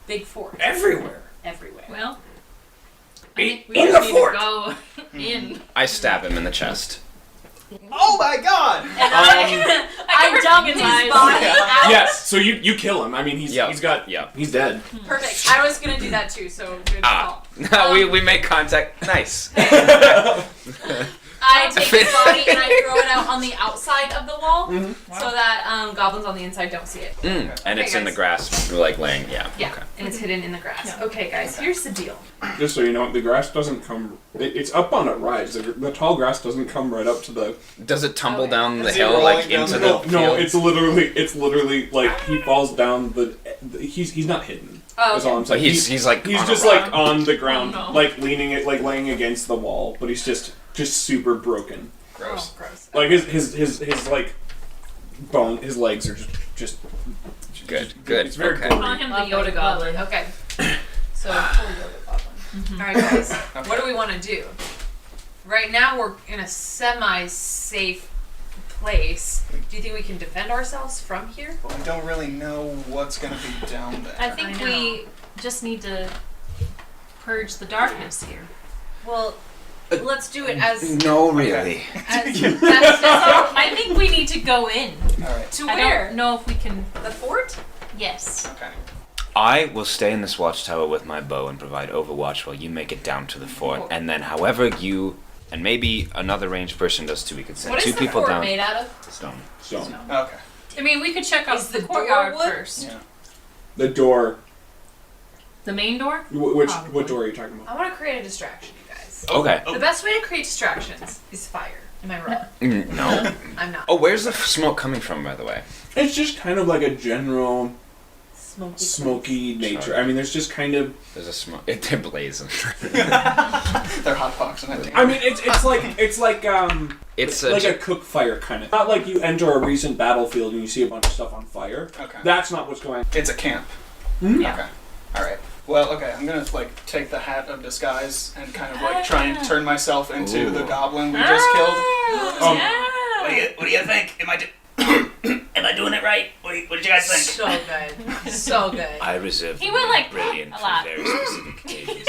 Big fort. Everywhere. Everywhere. Well, I In think we the just need fort. to go in. I stab him in the chest. Oh my god! And I dump his body out. Yes. So you kill him. I mean, he's dead. Perfect. I was gonna do that too. So good call. we make contact. Nice. I take his body and I throw it out on the outside of the wall, so that goblins on the inside don't see it. And it's in the grass, like laying. Yeah. Yeah, Okay. and it's hidden in the grass. Okay, guys, here's the deal. Just so you know, the grass doesn't come. It's up on a rise. The tall grass doesn't come right up to the. Does it tumble down the Is he hill rolling like down into the the? hill? No, field? it's literally like he falls down the. He's not hidden. Oh, That's all I'm saying. He's like He's on a just rock. like on the ground, Oh, no. like laying against the wall, but he's just super broken. Gross. Oh, gross. Like his like bone, his legs are just Good. It's very Okay. cool. Call him the Lovely, Yoda Goblin. lovely. Okay. So, Yoda Goblin. All right, guys. What do we want to do? Right now, we're in a semi-safe place. Do you think we can defend ourselves from here? But we don't really know what's gonna be down there. I think we just need to purge the darkness here. Well, let's do it as No, really. I think we need to go in. Alright. to I where? don't know if we can. The fort? Yes. Okay. I will stay in this watchtower with my bow and provide overwatch while you make it down to the fort. And then, however you and maybe another ranged person does too, we could send What two is the people fort down. made out of? Stone. Stone. Okay. I mean, we could check out Is the the courtyard door wood? first. Yeah. The door. The main door? What Probably. door are you talking about? I want to create a distraction, you guys. Okay. The best way to create distractions is fire. Am I wrong? No. I'm not. Oh, where's the smoke coming from, by the way? It's just kind of like a general Smoky. smoky nature. Sorry. I mean, there's just kind of. There's a smoke. They're blazing. They're hot boxing it. I mean, it's like It's like a cook fire kind of. Not like you enter a recent battlefield and you see a bunch of stuff on fire. Okay. That's not what's going on. It's a camp. Yeah. Okay. Alright. Well, okay, I'm gonna like take the hat of disguise and kind of like try and turn myself into the goblin we just killed. Yeah. What do you think? Am I doing it right? What did you guys think? So good. So good. I reserve He went like brilliant a for lot. very specific occasions.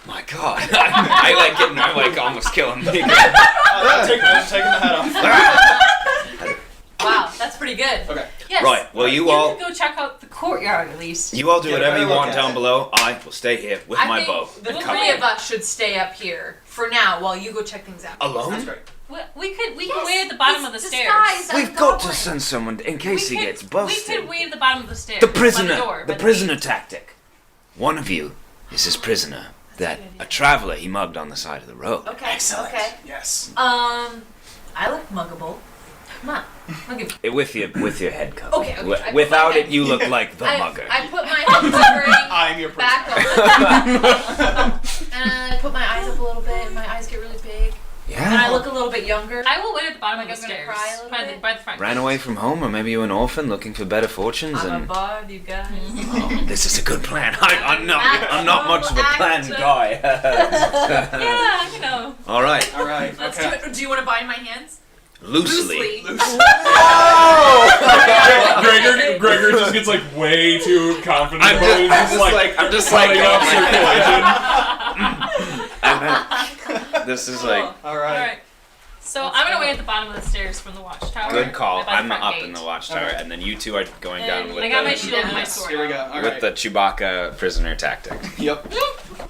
My God, I like getting, I like almost killing me. I'm taking the hat off. Wow, that's pretty good. Okay. Yes. Right. Well, you You all can go check out the courtyard at least. do whatever better you look want at down it. below. I will stay here with I my think bow the and cover three you. of us should stay up here for now while you go check things out. Alone? That's great. We could wait at the bottom of the stairs. We've got to send someone in case he gets busted. We could wait at the bottom of the stairs. The by prisoner, the prisoner tactic. One of you is his prisoner. That a traveler he mugged on the side of the road. Okay. Excellent. Okay. Yes. I look muggable. Come on. With your head covered. Okay. I Without put it, you look like the mugger. I put my head covering I'm your back on. And I put my eyes up a little bit, and my eyes get really big. Yeah. And I look a little bit younger. I will wait at the bottom Like of the I'm gonna stairs. cry a little bit. By the front. Ran away from home, or maybe you're an orphan looking for better fortunes. I'm a And bard, you guys. oh, this is a good plan. I'm not much of a plan guy. Yeah, you know. All right, All right. Let's Okay. do it. Do you want to bind my hands? loosely. Gregor just gets like way too confident. I'm about it. just like cutting off circulation. This is like All right. Alright. So I'm gonna wait at the bottom of the stairs from the watchtower. good call. by the I'm front up gate. in the watchtower, Alright. and then you two are going down with I got my the shield and my Yes, sword. here we go. All with right. the Chewbacca prisoner tactic. Yep.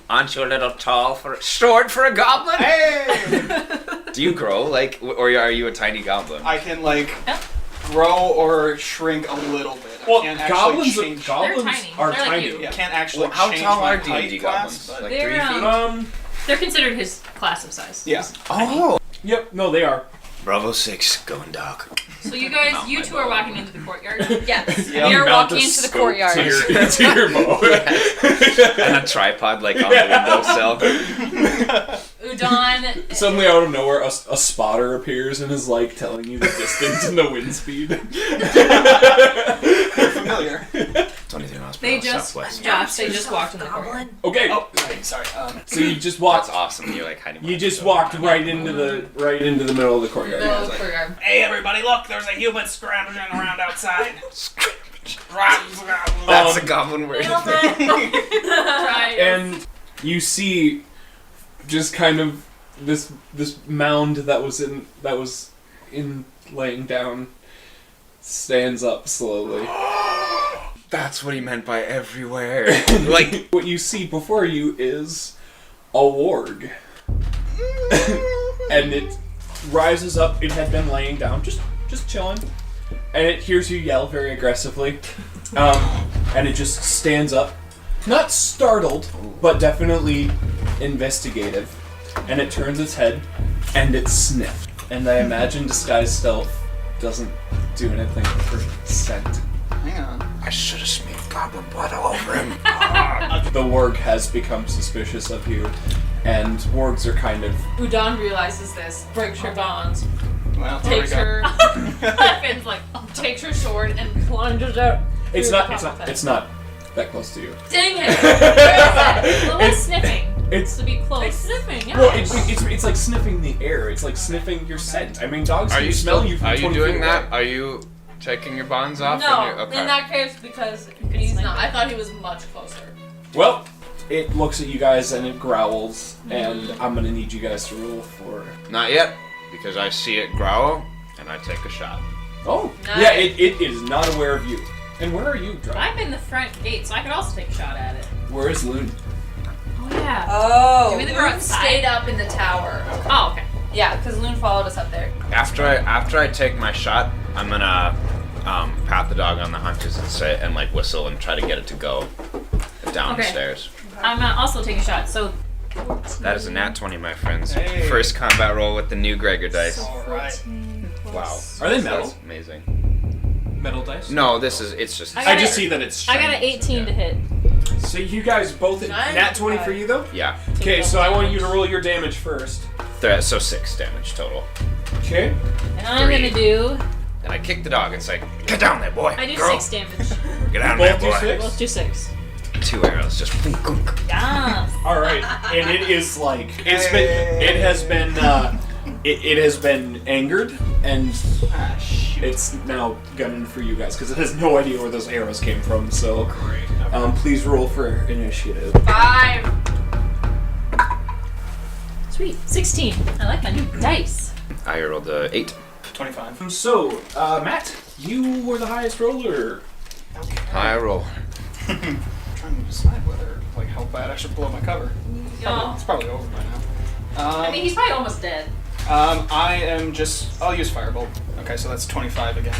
Aren't you a little tall short for a goblin? Hey! Do you grow or are you a tiny goblin? I can Yeah. grow or shrink a little bit. Well, I can't actually change. goblins tiny. are They're like tiny. you. Yeah, can't actually Well, how change tall my are D&D height class, goblins? but- Like They're, 3 feet? They're considered his class of size. Yeah. Oh, Yep, no, they are. Bravo 6 going dark. So you guys, Oh, you my two are God. walking into the courtyard. Yes. Yeah. We are Mount walking a into the scope courtyard. to your bow. And a tripod on the windowsill. Udon. Suddenly out of nowhere, a spotter appears and is like telling you the distance and the wind speed. Familiar. 23 miles per They hour just, southwest. Josh, they just walked in the courtyard. Okay, Oh, right. Sorry. so you just walked. That's awesome. You're like hiding. You just walked right into the middle of the courtyard. Middle of the courtyard. Hey, everybody, look, there's a human scrounging around outside. That's a goblin word. Right. And you see just kind of this mound that was in laying down stands up slowly. That's what he meant by everywhere. Like What you see before you is a warg. And it rises up. It had been laying down, just chilling. And it hears you yell very aggressively. And it just stands up. Not startled, but definitely investigative. And it turns its head, and it sniffs. And I imagine disguise stealth doesn't do anything for scent. Hang on. I should have smeared goblin blood all over him. The warg has become suspicious of you, and wargs are kind of... Udon realizes this, breaks her bonds, Well, there we takes go. her, Finn's like, takes her sword and plunges out. It's through not the top of it. it's not that close to you. Dang it! Where is Well, what's sniffing? It's To be close. it? Sniffing, yeah. well, it's like sniffing the air. It's like sniffing your scent. I mean, dogs can smell you from Are you 20 doing feet that? away. Are you taking your bonds off? No, and you're, okay. in that case, because he's not. I thought he was much closer. Well, it looks at you guys and it growls, and I'm gonna need you guys to roll for. Not yet, because I see it growl, and I take a shot. Oh, Nice. yeah, it is not aware of you. And where are you, Dry? I'm in the front gate, so I could also take a shot at it. Where is Loon? Oh yeah. Oh, Do we think we're Loon outside? stayed up in the tower. Oh, okay. Yeah, because Loon followed us up there. After I take my shot, I'm gonna pat the dog on the haunches and say and like whistle and try to get it to go downstairs. I'm also taking a shot. So That is a nat 20, my friends. Hey. First combat roll with the new Gregor dice. All right. Wow. Are they metal? That's amazing. Metal dice? No, it's just. I I got just it. see that it's I got shiny. an 18 to hit. So you guys both Nice. nat 20 for you though? Yeah. Okay, so I want you to roll your damage first. So 6 damage total. Okay. And I'm 3. gonna do. And I kick the dog and say, "Get down there, boy. I do Girl. 6 damage. Get down there, Both do boy." 6? Let's do 6. 2 arrows just. Yes. All right, and it is like it has been angered, and Ah, shoot. it's now gunning for you guys because it has no idea where those arrows came from. So, Great. please roll for initiative. 5. Sweet. 16. I like my new dice. I rolled a 8. 25. So, Matt, you were the highest roller. High roll. I'm trying to decide whether, like, how bad I should blow my cover. Oh. It's probably over by now. I mean, he's probably almost dead. I'll use Firebolt. Okay, so that's 25 again.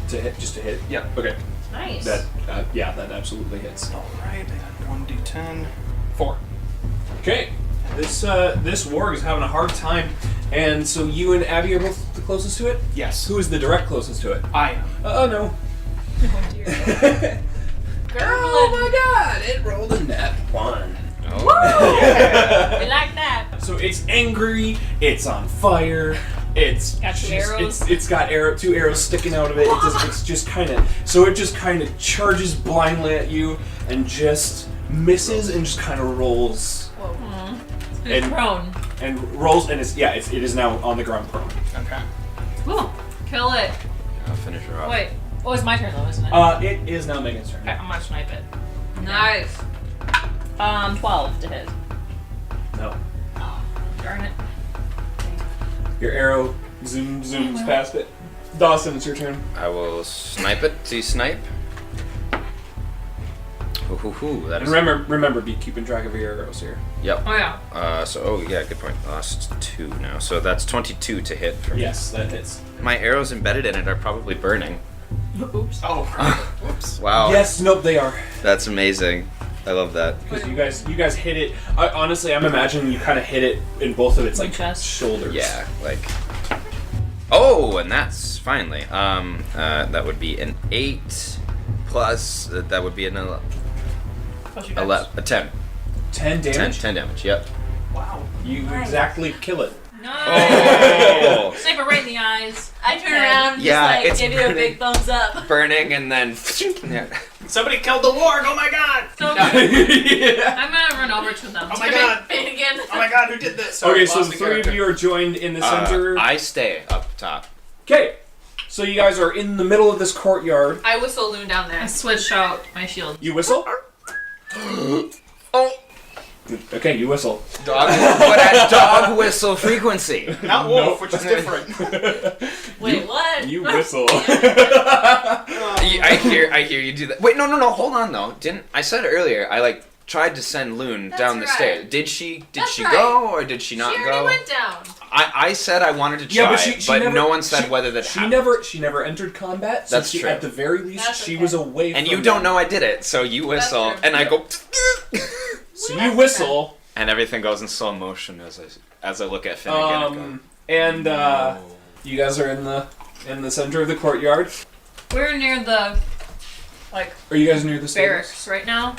To hit, just to hit. Yep. Okay. Nice. That that absolutely hits. Alright, 1d10. 4. Okay. This warg is having a hard time, and so you and Abby are both the closest to it. Yes. Who is the direct closest to it? I am. Oh no. Oh dear. Oh my God! It rolled a nat 1. Woo! Yeah. We like that. So it's angry. It's on fire. It's Got two arrows. It's got two arrows sticking out of it. It's just kind of charges blindly at you and just misses and just kind of rolls. Whoa. It's prone. And rolls and it is now on the ground prone. Okay. Woo. Kill it. I'll finish her off. Wait. Oh, it's my turn though, isn't it? It is now Megan's turn. Okay, I'm gonna snipe it. Nice. 12 to hit. No. Darn it. Your arrow zooms past it. Dawson, it's your turn. I will snipe it. See, snipe. That And is. remember, be keeping track of your arrows here. Yep. Oh yeah. Good point. Lost 2 now. So that's 22 to hit for me. Yes, that hits. My arrows embedded in it are probably burning. Oops. Oh, oops. Wow. Yes, nope, they are. That's amazing. I love that. Because you guys hit it. Honestly, I'm imagining you kind of hit it in both of its like Chest. shoulders. Yeah, like. Oh, and that's finally. That would be an 8 plus. That would be an 10. Plus your dex. 10. 10 damage. 10 damage. Yep. Wow. You exactly kill it. No. Oh. Snipe it right in the eyes. I turn around and Yeah, just it's give you a burning. big thumbs up. Burning and then. Somebody killed the warg! Oh my god! So Yeah. I'm gonna run over to them. Oh my god! Finnegan. Oh my god, who did this? Okay, so Lost the the three of character. you are joined in the center. I stay up top. Okay, so you guys are in the middle of this courtyard. I whistle Loon down there. I switch out my shield. You whistle. Oh. Okay, you whistle. Dog, but at dog whistle frequency. Not wolf, which is different. Wait, what? You whistle. I hear you do that. Wait, no, hold on though. I said it earlier? I tried to send Loon That's down the right. stairs. Did she That's go or did she not She already go? went down. I said I wanted to try, Yeah, but she never, no one said whether that she happened. she never entered combat. So That's she, true. At the very least, That's she okay. was away. And from you don't them. know I did it, so you whistle true. and I go. So you whistle. And everything goes in slow motion as I look at Finnegan. And you guys are in the center of the courtyard. We're near the Are you guys near the stables? barracks right now,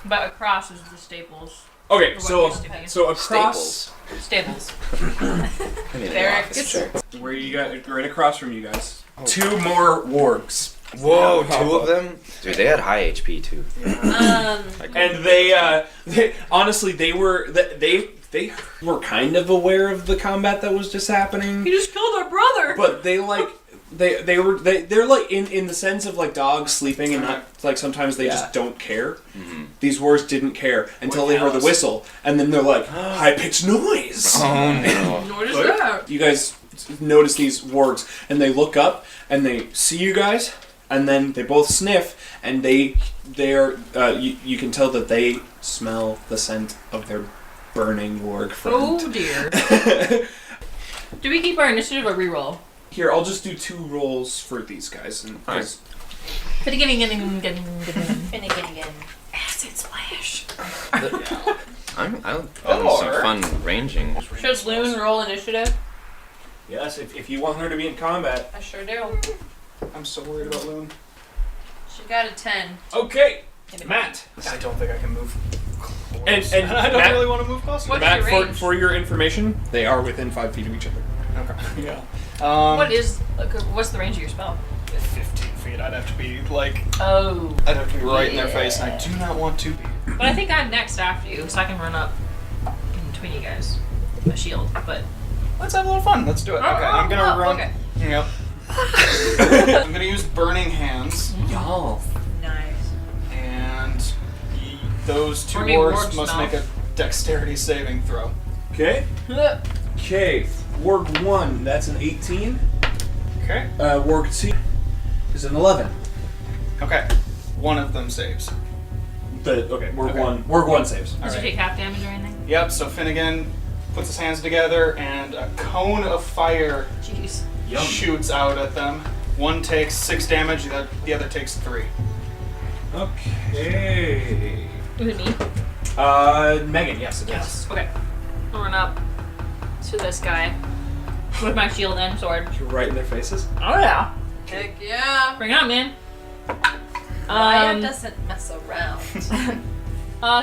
but across is the stables. Okay, Or so what used to be. so across Stables. Barracks. where you got right across from you guys, 2 more wargs. Whoa, 2 of them? Dude, they had high HP too. And they honestly they were kind of aware of the combat that was just happening, You just killed our brother. but they're like in the sense of like dogs sleeping and not like sometimes they just don't care. Mm-hmm. These wargs didn't care until they heard the whistle, and then they're like high pitched noise. Oh no. What is that? You guys notice these wargs, and they look up and they see you guys, and then they both sniff, and you can tell that they smell the scent of their burning warg friend. Oh dear. Do we keep our initiative or reroll? Here, I'll just do 2 rolls for these guys. And Nice. Finnegan. Acid splash. I'm some fun ranging. Should Loon roll initiative? yes, if you want her to be in combat. I sure do. I'm so worried about Loon. She got a 10. Okay, Matt. I don't think I can move close. And I don't Matt- really want to move close. What- Matt, your range? for your information, they are within 5 feet of each other. Okay. Yeah. What's the range of your spell? 15 feet. I'd have to be Oh. I'd have to be right in their face, and I do not want to be. But I think I'm next after you, so I can run up in between you guys. A shield, but Let's have a little fun. Let's do it. Okay, I'm gonna run. Okay. Yep. I'm gonna use Burning Hands, Y'all. Nice. and those 2 Burning wargs wargs must now. make a dexterity saving throw. Okay. Okay. Warg 1, that's an 18. Okay. Warg 2 is an 11. Okay. One of them saves. Warg 1 saves. Did Alright. you take half damage or anything? Yep. So Finnegan puts his hands together, and a cone of fire Jeez. shoots out at them. One takes 6 damage, the other takes 3. Okay. Is it me? Megan, yes, it is. Yes. Okay. I'll run up to this guy with my shield and sword. You're right in their faces. Oh yeah. Heck yeah. Bring it on, man. Ryan doesn't mess around.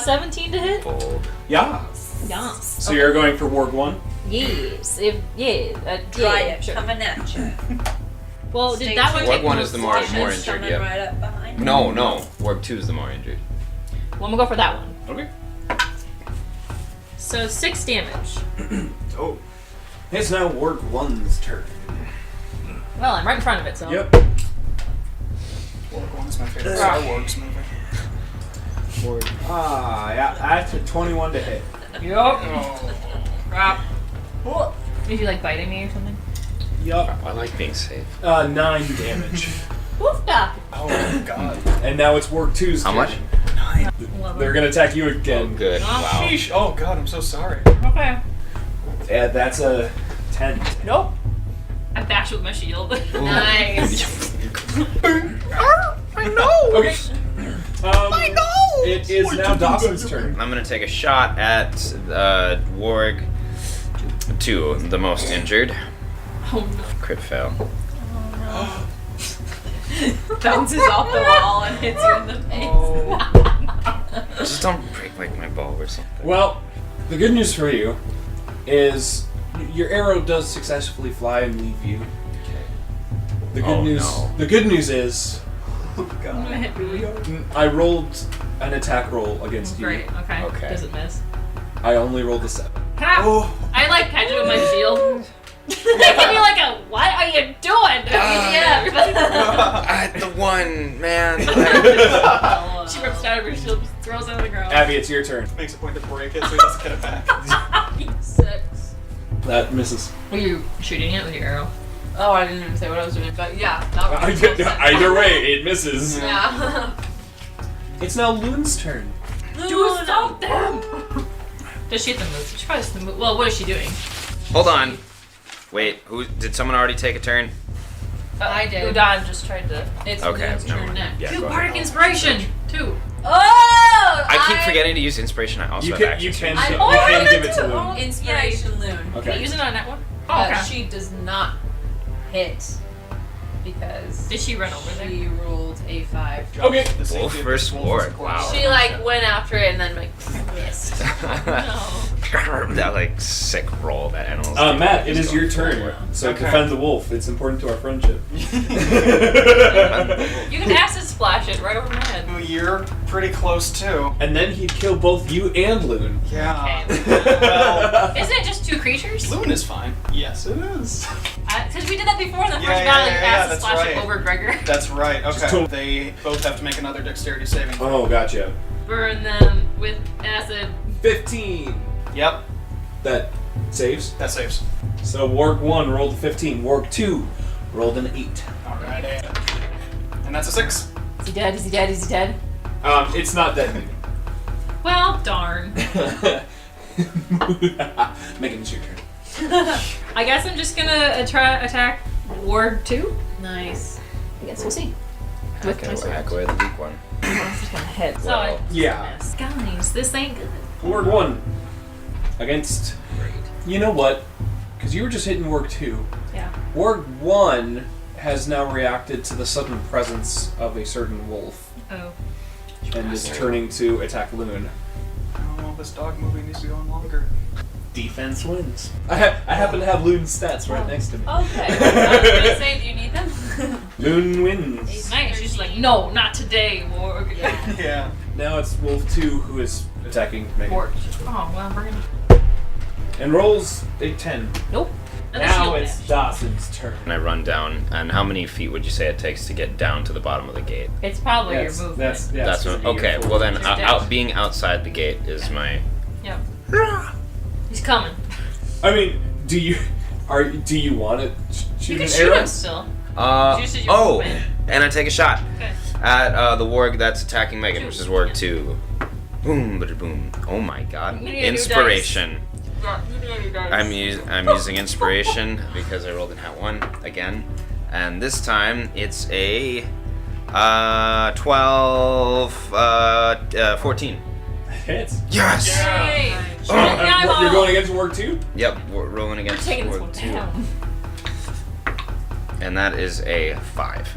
17 to hit. Bold. Yeah. Yeah. So you're going for Warg 1? Yes. Dry yeah, it sure. coming at you. Well, did that one Warg take 1 more is the more Sasha's injured, coming yeah. right up behind you. No, Warg 2 is the more injured. Well, I'm gonna go for that one. Okay. So 6 damage. Oh. It's now Warg 1's turn. Well, I'm right in front of it, so. Yep. Warg 1 is my favorite Star Wars movie. Warg. Yeah, that's a 21 to hit. Yup. Oh. Crap. Is you like biting me or something? Yup. I like being safe. 9 damage. Woofda. Oh my god. And now it's Warg 2's How turn. much? 9. They're gonna attack you Oh, again. good. Wow. Sheesh. Oh god, I'm so sorry. Okay. Yeah, that's a 10. Nope. I bash with my shield. Nice. I know! Okay. I know! It is now Dawson's turn. I'm gonna take a shot at Warg 2, the most injured. Oh no. Crit fail. Bounces off the wall and hits you in the face. Just don't break like my ball or something. Well, the good news for you is your arrow does successfully fly and leave you. The good news. no. The good news is I'm gonna hit really I rolled an attack roll against you. great. Okay. Okay. Does it miss? I only rolled a 7. Ha! I like catch it with my shield. They give me like a, what are you doing? The one, man. She rips it out of her shield, throws it on the ground. Abby, it's your turn. Makes a point to break it so he doesn't get it back. 6. That misses. Were you shooting it with your arrow? Oh, I didn't even say what I was doing, but yeah, that was close. Either way, it misses. Yeah. It's now Loon's turn. Do something! Does she hit the move? She probably hits the move. Well, what is she doing? Hold on. Wait, who did someone already take a turn? I did. Udon just tried to. It's Okay, Leon's never turn mind. next. Yeah, Do go bardic ahead. inspiration too. Oh! I keep forgetting to use inspiration. I also You have can, action you can, surge. you I can wanted give it to to Loon. Inspiration Loon. Can you Okay. use it on that one? But okay. she does not hit because Did she run over there? she rolled a 5. Okay. The safety Wolf of versus this wolf is Warg. close. Wow. She like went after it and then like missed. That like sick roll that animals. do. Matt, it Just is going your turn. forward. So Okay. defend the wolf. It's important to our friendship. You can acid splash it right over my head. Ooh, you're pretty close too. And then he'd kill both you and Loon. Yeah. Okay. Well, Isn't it just 2 creatures? Loon is fine. Yes, it is. Because we did that before in the first Yeah, battle. You yeah, acid that's splash it right. over Gregor. That's right. Just Okay. don't- They both have to make another dexterity saving. Oh, gotcha. Burn them with acid. 15. Yep, That saves. that saves. So Warg 1 rolled a 15. Warg 2 rolled an 8. Alrighty. And that's a 6. Is he dead? Is he dead? Is he dead? It's not dead. Well, darn. Megan, it's your turn. I guess I'm just gonna try attack Ward 2. Nice. I guess we'll see. With my sword. Hack away the weak one. This is gonna hit. So Well, I Yeah. miss. Guys, this ain't good. Warg 1 against. You know what? Because you were just hitting Warg 2. Yeah. Warg 1 has now reacted to the sudden presence of a certain wolf Oh. and is turning to attack Loon. Oh, this dog movie needs to go on longer. Defense wins. I happen to have Loon's stats right next to me. Okay. I was gonna say, do you need them? Loon wins. Nice. She's like, no, not today, Ward. Yeah. Now it's Wolf 2 who is attacking Megan. Ward. Oh, well, we're gonna. And rolls a 10. Nope. Another Now shield it's bash. Dawson's turn. And I run down. And how many feet would you say it takes to get down to the bottom of the gate? It's probably your movement. That's That's what, okay. Well then, You're dead. being outside the gate is my. Yep. He's coming. I mean, do you want to You shoot can an shoot arrow? him still. Just as your Oh, movement. and I take a shot Okay. at the warg that's attacking Megan, which is warg 2. Boom, bada boom. Oh my god. We need a new Inspiration. I'm using inspiration because I rolled a nat 1 again, and this time it's a 12, 14. Hits. Yes. Yay! You're going against Warg 2? Yep, we're rolling We're against taking this Warg one 2. down. And that is a 5.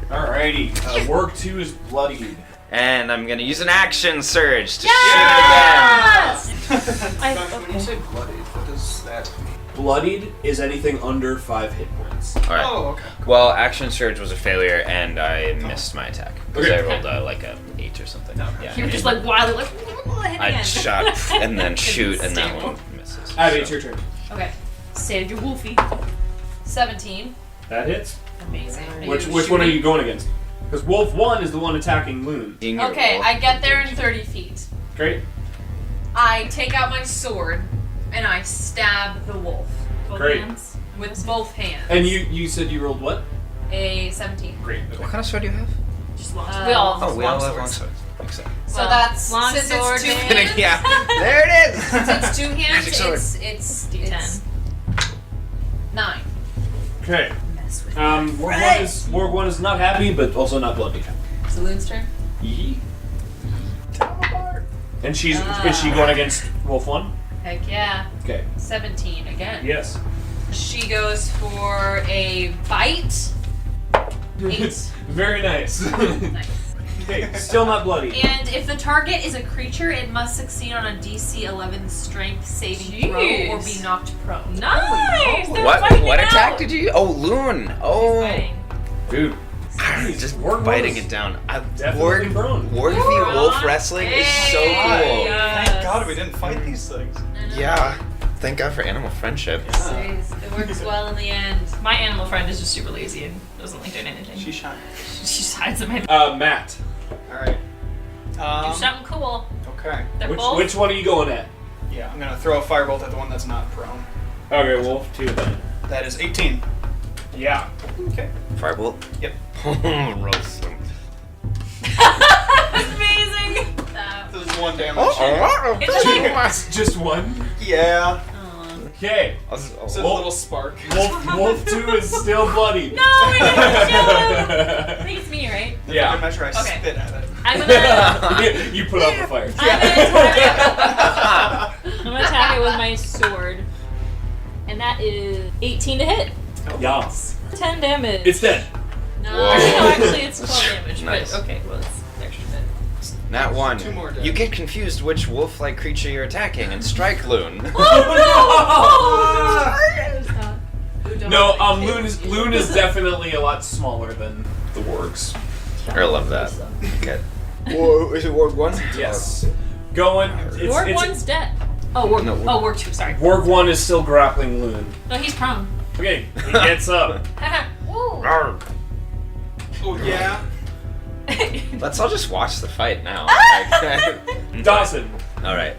Alrighty. Warg 2 is bloodied. And I'm gonna use an action surge to Yes! When you say bloodied, what does that mean? Bloodied is anything under 5 hit points. shoot again. Alright. Oh, okay. Well, action surge was a failure, and I missed my attack. Because Okay. I rolled like a 8 or something. Yeah. You were just like wildly like, hit I again. shot and then shoot, and that Stable. one misses. Abby, it's your turn. Okay. Save your wolfie. 17. That hits. Amazing. Which one are you going against? Because Wolf 1 is the one attacking Loon. Okay, I get there in 30 feet. Great. I take out my sword and I stab the wolf Both Great. hands. with both hands. And you said you rolled what? A 17. Great. What kind of sword do you have? Just long. Uh, we all Oh, we all have long long swords. swords. Makes sense. So Well, that's long since sword, it's 2 man. hands. Yeah, there it is. Since it's 2 hands, Magic sword. it's D10. 9. Okay. Warg 1 is not happy, but also not bloody. It's the Loon's turn. Yee. And is she going against Wolf 1? Heck yeah. Okay. 17 again. Yes. She goes for a bite. 8. Very nice. Nice. Okay, still not bloody. And if the target is a creature, it must succeed on a DC 11 strength saving throw or Jeez. be knocked prone. Nice! They're What fighting it attack out. did you? Oh, Loon. Oh. Fighting. Dude. Just Warg biting was it down. definitely prone. Warg v Wolf wrestling is so cool. Thank God we didn't fight these things. Yeah. Thank God for animal friendship. It works well in the end. My animal friend is just super lazy and doesn't like doing anything. She's shy. She just hides in my Matt. Alright. do something cool. Okay. They're both. Which one are you going at? Yeah, I'm gonna throw a firebolt at the one that's not prone. Okay, Wolf 2 then. That is 18. Yeah. Okay. Firebolt? Yep. Roast them. Amazing. This is 1 damage. Oh, It's Just one? Yeah. Okay. It's a little spark. Wolf 2 is still bloody. No, we didn't kill him. I think it's me, right? The Yeah. measure I Okay. spit at it. I'm gonna. You put out the fire. I'm gonna attack it with my sword, and that is 18 to hit. Yeah. 10 damage. It's dead. No, Whoa. actually it's 12 damage. Nice. But okay, well it's extra bit. Nat 1. 2 more You get confused which wolf-like creature you're attacking and strike Loon. No, Loon is definitely a lot smaller than the Wargs. I love that. Okay. Whoa, is it Warg 1? Yes. Going. Warg 1's dead. Oh, Warg, Warg 2, sorry. Warg 1 is still grappling Loon. No, he's prone. Okay, he gets up. Woo. Arrgh. Oh, yeah. Let's all just watch the fight now. Dawson. Alright.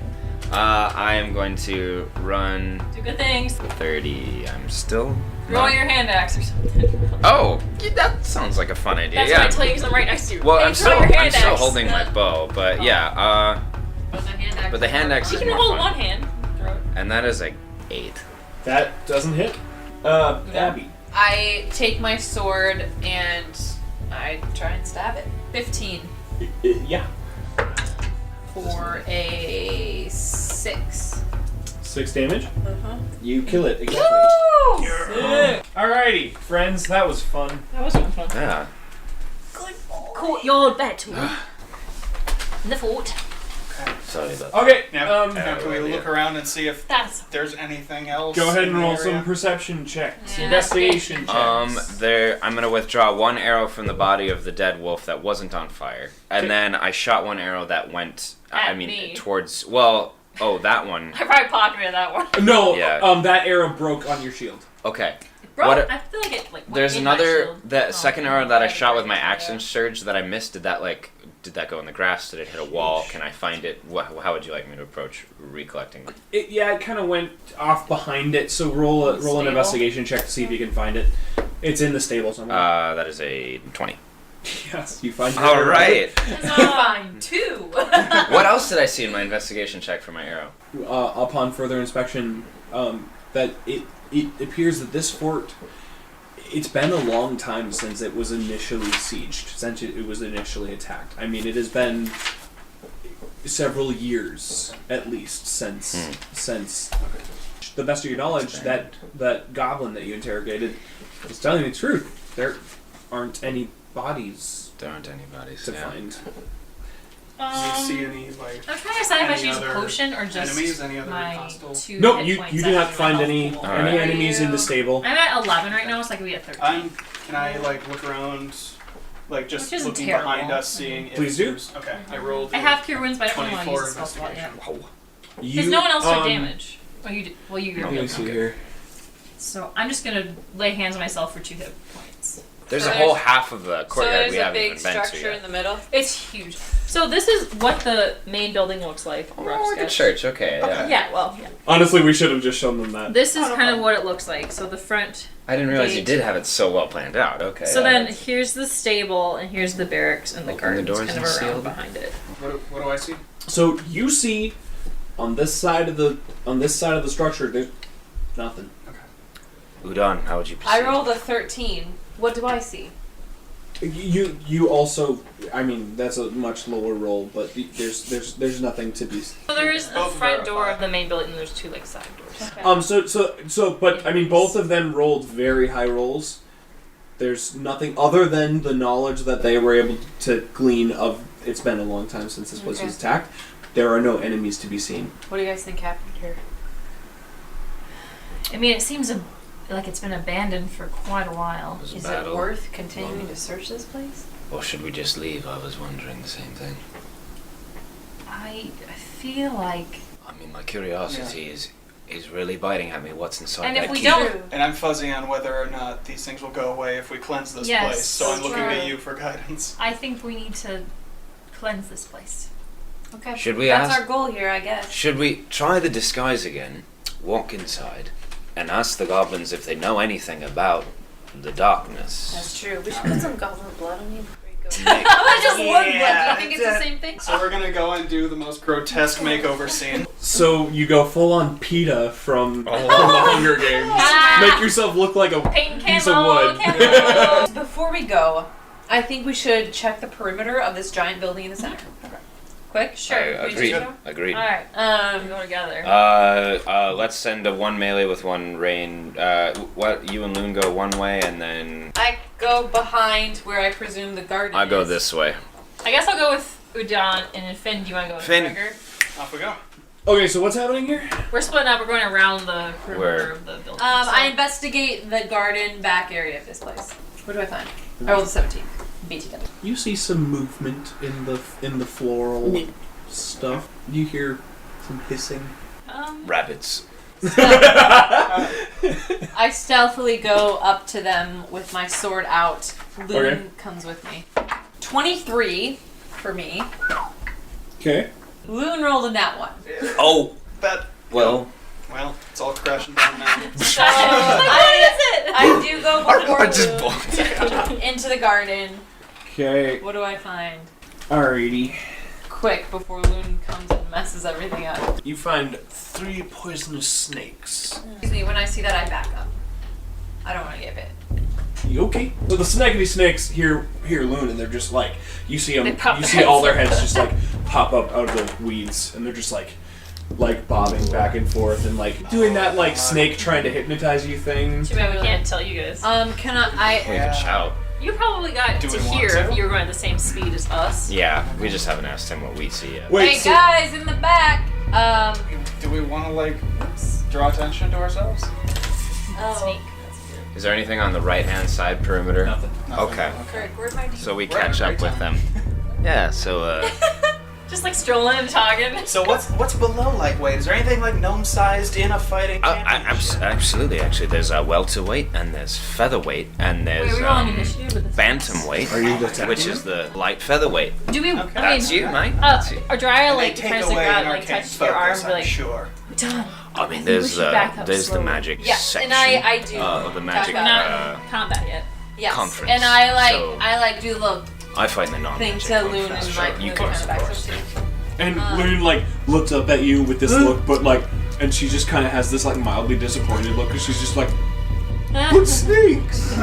I am going to run Do good things. 30. I'm still. Throw not- your hand axe or something. Oh, yeah, that sounds like a fun idea. That's yeah. what I tell you because I'm right next to you. Well, Hey, I'm throw still, your hand I'm still axe. holding my bow, but yeah. But the hand axe You is can more hold fun. one hand. Throw it. And that is a 8. That doesn't hit. Abby. I take my sword and I try and stab it. 15 Yeah. for a 6. 6 damage. Uh-huh. You kill it. Exactly. Sick. Alrighty, friends, that was fun. That was fun. Yeah. Courtyard battle. In the fort. Sorry about Okay. Now, can we look around and see if That's there's anything else? Go ahead in and the roll area? some perception checks, Yeah. investigation checks. I'm gonna withdraw one arrow from the body of the dead wolf that wasn't on fire, and Okay. then I shot one arrow that went. At me. Towards. Well, that one. I probably pocketed that one. No, Yeah. that arrow broke on your shield. Okay. Bro, What- I feel like it like. There's went in my another. shield. That Oh, second okay. arrow that I shot with my action surge that I missed. Did that go in the grass? Did it hit a wall? Can I find it? How would you like me to approach recollecting? It kind of went off behind it. So roll an Stable. investigation check to see if you can find it. It's in the stable somewhere. That is a 20. Yes, you find your All arrow. right. Fine, 2. What else did I see in my investigation check for my arrow? Upon further inspection, that it appears that this fort, it's been a long time since it was initially sieged, since it was initially attacked. I mean, it has been several years, at least, since the best of your knowledge, that goblin that you interrogated is telling you the truth. There aren't any bodies. There aren't any bodies to find. Do you see any like? I'm trying to decide if I should use any a other potion or just enemies? Any other my hostile? 2 No, hit you points. do That's not really find helpful. any enemies in the stable. I'm at 11 right now, so I could be at 13. Can I like look around, like just Which isn't looking terrible. behind us, seeing if Please do. there's- Okay, I rolled. I have Cure Wounds, but I don't want to 24 use the spell slot yet. investigation. Because no one else took damage. Oh, you did. Well, you Let me see here. So I'm just gonna lay hands on myself for 2 hit points. There's So a whole there's- half of the So courtyard there's we a haven't big even been to structure yet. in the middle. It's huge. So this is what the main building looks like. Rough Oh, like a sketch. church. Okay. Yeah. Yeah, well, yeah. Honestly, we should have just shown them that. This is kind of what it looks like. So the front. I didn't realize you gate. did have it so well planned out. Okay. So yeah, then that's- here's the stable, and here's the barracks, and the Open the gardens doors kind and of seal around them. behind it. What do I see? So you see, on this side of the structure, there's nothing. Udon, how would you proceed? I rolled a 13. What do I see? You also, I mean, that's a much lower roll, but there's nothing to be. So there is the Both front door verify. of the main building, and there's 2 like side doors. But I mean, both of them rolled very high rolls. There's nothing other than the knowledge that they were able to glean of. It's been a long time since this place was attacked. There are no enemies to be seen. What do you guys think happened here? I mean, it seems like it's been abandoned for quite a while. It was a Is battle. it worth continuing to search this place? Or should we just leave? I was wondering the same thing. I feel like. I mean, my curiosity is really biting at me. What's inside And that if we key? don't. And I'm fuzzy on whether or not these things will go away if we cleanse this Yes, place. So I'm looking true. at you for guidance. I think we need to cleanse this place. Okay. Should we That's ask? our goal here, I guess. Should we try the disguise again? Walk inside, and ask the goblins if they know anything about the darkness. That's true. We should put some goblin blood on you before you go. Make- I'm gonna just look blood. Do Yeah, you think it's the same thing? So we're gonna go and do the most grotesque makeover scene. So you go full on PETA from the Hunger Games. Make yourself look like a Paint piece of camo, wood. camo. Before we go, I think we should check the perimeter of this giant building in the center. Quick? Sure. we Agreed. just go? Agreed. Alright, we go together. Let's send a one melee with one rain. What you and Loon go one way, and then I go behind where I presume the garden I go is. this way. I guess I'll go with Udon, and then Finn, do you want to go with Finn. Gregor? Off we go. Okay, so what's happening here? We're splitting up. We're going around the perimeter Where? of the building. I investigate the garden back area of this place. What do I find? I rolled a 17. Beat together. You see some movement in the floral stuff. You hear some hissing. Rabbits. I stealthily go up to them with my sword out. Loon Okay. comes with me. 23 for me. Okay. Loon rolled a nat 1. Oh, That. well. Well, it's all crashing down now. So I do go before I just Loon bolted. into the garden. Okay. What do I find? Alrighty. Quick, before Loon comes and messes everything up. You find 3 poisonous snakes. Excuse me, when I see that, I back up. I don't want to get bit. You okay? So the snaggity snakes hear Loon, and they're just like, you see them. They pop You their see all their heads. heads just like pop up out of the weeds, and they're just like bobbing back and forth, and like doing that like snake trying to hypnotize you thing. Too bad we can't tell you guys. Can I? We could shout. You probably got Do to we want hear to? if you were going at the same speed as us. Yeah, we just haven't asked him what we see yet. Wait, Hey so- guys, in the back. Do we want to like draw attention to ourselves? Sneak. Is there anything on the right-hand side perimeter? Nothing. Okay. Greg, where'd my So we We're having catch a up great with them. Yeah. So Just like strolling and talking. So what's below lightweight? Is there anything like gnome-sized in a fighting championship? absolutely. Actually, there's welterweight, and there's featherweight, and there's Wait, we're rolling initiative with the bantamweight, Are you attacking which is the light featherweight. Do we? Okay. That's you, mate. That's you. Or do I And like they take tries to away grab, an like arcane touch your arm, focus, and be I'm like, sure. done. I mean, We there's should back up the slowly. magic Yeah, section and I do of the magic. back Not combat yet. Yes. conference. And I So do the little I find the non-magic thing to one Loon and faster. like You move course, kind of of course. back. And Loon like looks up at you with this look, but like, and she just kind of has this like mildly disappointed look, because she's just like, "But snakes!"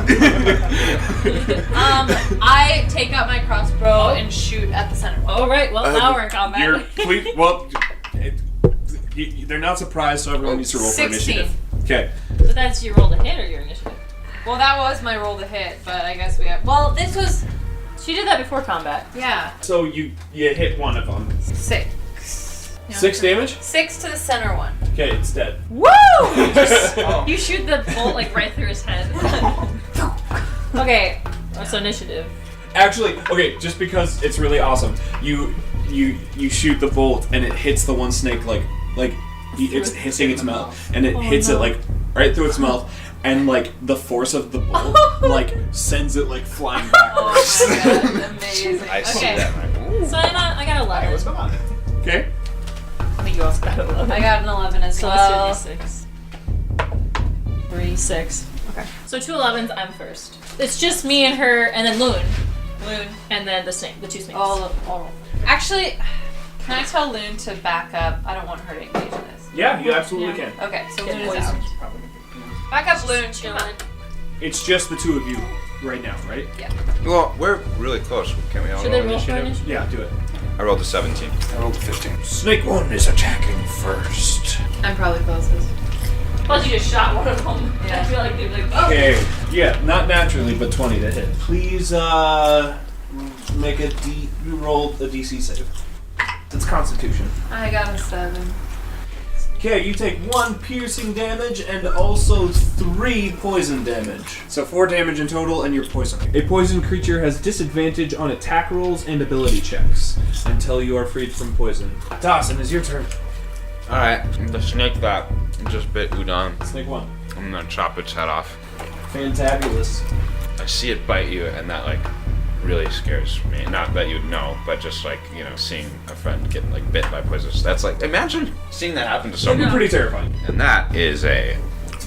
I take out my crossbow and shoot at the center one. All right. Well, now we're in combat. They're not surprised, so everyone needs to roll for 16. initiative. Okay. But that's your roll to hit or your initiative. Well, that was my roll to hit, but I guess we have. Well, this was. She did that before combat. Yeah. So you hit one of them. 6. 6 damage? 6 to the center one. Okay, it's dead. Woo! You shoot the bolt like right through his head. Okay. So initiative. Actually, okay, just because it's really awesome, you shoot the bolt and it hits the one snake it's hitting its mouth, and it hits it like right through its mouth, and like the force of the bolt like sends it like flying backwards. Oh my god, amazing. I see Okay. that. Right? So I got 11. What's going on? Okay. I think you also got 11. I got an 11 as So well. let's do d6. 3, 6. Okay. So 2 11s, I'm first. It's just me and her, and then Loon, and then the snake, the 2 snakes. All. Actually, can I tell Loon to back up? I don't want her to engage in this. Yeah, you absolutely can. Okay, so Get Loon is poisoned. out. Back up, Loon. Come on. It's just the two of you right now, right? Well, we're really close. Can we all Should roll they roll for initiative? initiative? Yeah, do it. I rolled a 17. I rolled a 15. Snake 1 is attacking first. I'm probably closest. Plus you just shot one of them. Yeah. I feel like they'd be like, oh! Okay, yeah, not naturally, but 20 to hit. Please, make you roll a DC save. It's Constitution. I got a 7. Okay, you take 1 piercing damage and also 3 poison damage. So 4 damage in total, and you're poisoned. A poisoned creature has disadvantage on attack rolls and ability checks until you are freed from poison. Dawson, it's your turn. Alright, the snake that just bit Udon. Snake 1. I'm gonna chop its head off. Fantabulous. I see it bite you, and that like really scares me. Not that you'd know, but just like, you know, seeing a friend get like bit by poisons. That's like, imagine seeing that happen to That'd be someone. pretty terrifying. And that is a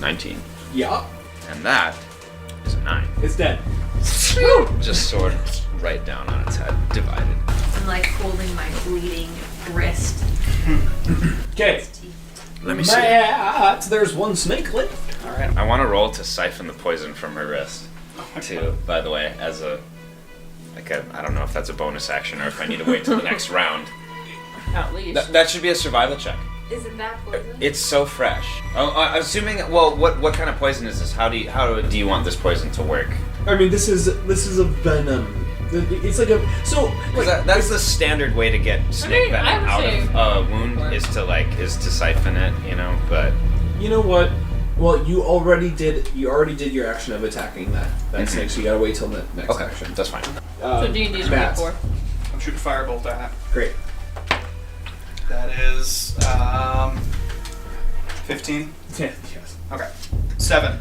19. Yeah. And that is a 9. It's dead. Just sword right down on its head, divided. I'm like holding my bleeding wrist. Okay. Let me see. Matt, there's 1 snake left. Alright. I want to roll to siphon the poison from her wrist, too, by the way, as a, I don't know if that's a bonus action or if I need to wait till the next round. At least. That should be a survival check. Is it that poison? It's so fresh. I'm assuming. Well, what kind of poison is this? How do you want this poison to work? I mean, this is a venom. It's like a That's the standard way to get snake I venom would out say- of a wound is to siphon it, you know. But You know what? Well, you already did your action of attacking that snake, so you gotta wait till the next okay, action. that's fine. So D&D is Matt. 4. I'm shooting firebolt at. Great. That is 15. Yeah, yes. Okay. 7.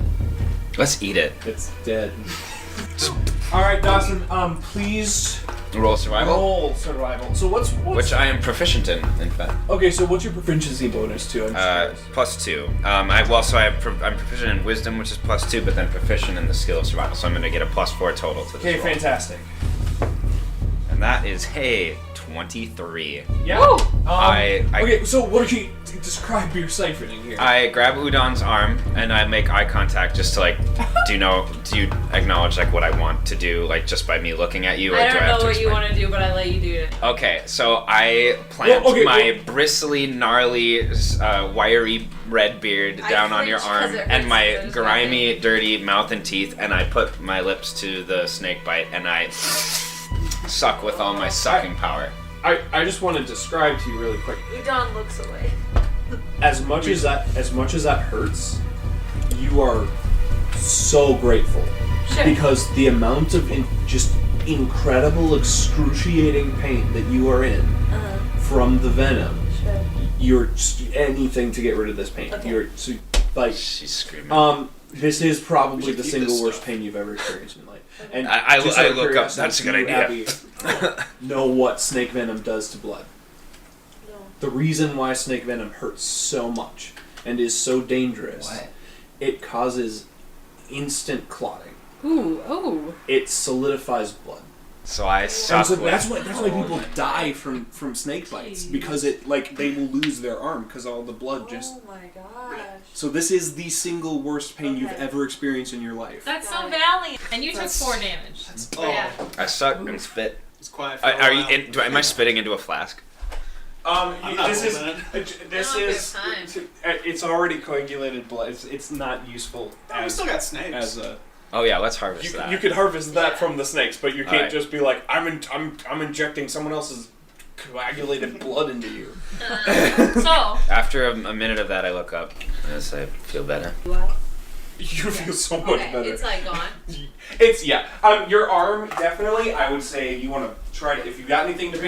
Let's eat it. It's dead. Alright, Dawson, please Roll survival, roll survival. So what's which I am proficient in fact. okay, so what's your proficiency bonus to? I'm just curious. +2. I'm proficient in wisdom, which is +2, but then proficient in the skill of survival, so I'm going to get a +4 total to this Okay, roll. fantastic. And that is 23. Yeah. Woo! Okay, so what do you describe your siphoning here? I grab Udon's arm and I make eye contact just to like, do you acknowledge like what I want to do, like just by me looking at you? Or I do don't I have know to what you explain? want to do, but I let you do it. Okay, so I plant my bristly, gnarly, wiry red beard I down on your flinch 'cause arm it and hurts my so grimy, dirty mouth and teeth, and I put my lips to the snake bite and I suck with all my sucking power. I just want to describe to you really quick. Udon looks away. As much as that hurts, you are so grateful Sure. because the amount of just incredible, excruciating pain that you are in from the venom. Sure. You're just anything to get rid of this pain. Okay. You're so, like She's screaming. this is probably the keep single this worst stuff. pain you've ever experienced in life. And I just out of look up. curiosity, That's a good do you, idea. Abby, know what snake venom does to blood? No. The reason why snake venom hurts so much and is so dangerous, What? it causes instant clotting. Ooh, oh. It solidifies blood. So I And suck so with... that's why people die from snake bites, because they will lose their arm because all the blood just. Oh my gosh. So this is the single worst pain you've ever experienced in your life. That's so valiant. And you took 4 damage. Oh, Yeah. I suck and spit. it's quiet. For Are a you? while. Am I spitting into a flask? I'm not This is holding this I don't is have it's already coagulated blood. It's not useful Oh, we still got snakes. as a. Oh yeah, let's harvest that. You could harvest that from the snakes, but you can't Alright. just be like, I'm injecting someone else's coagulated blood into you. So, After a minute of that, I look up and I say, "Feel better." You feel so much Okay, better. it's like gone. It's your arm definitely. I would say you want to try to, if you got anything to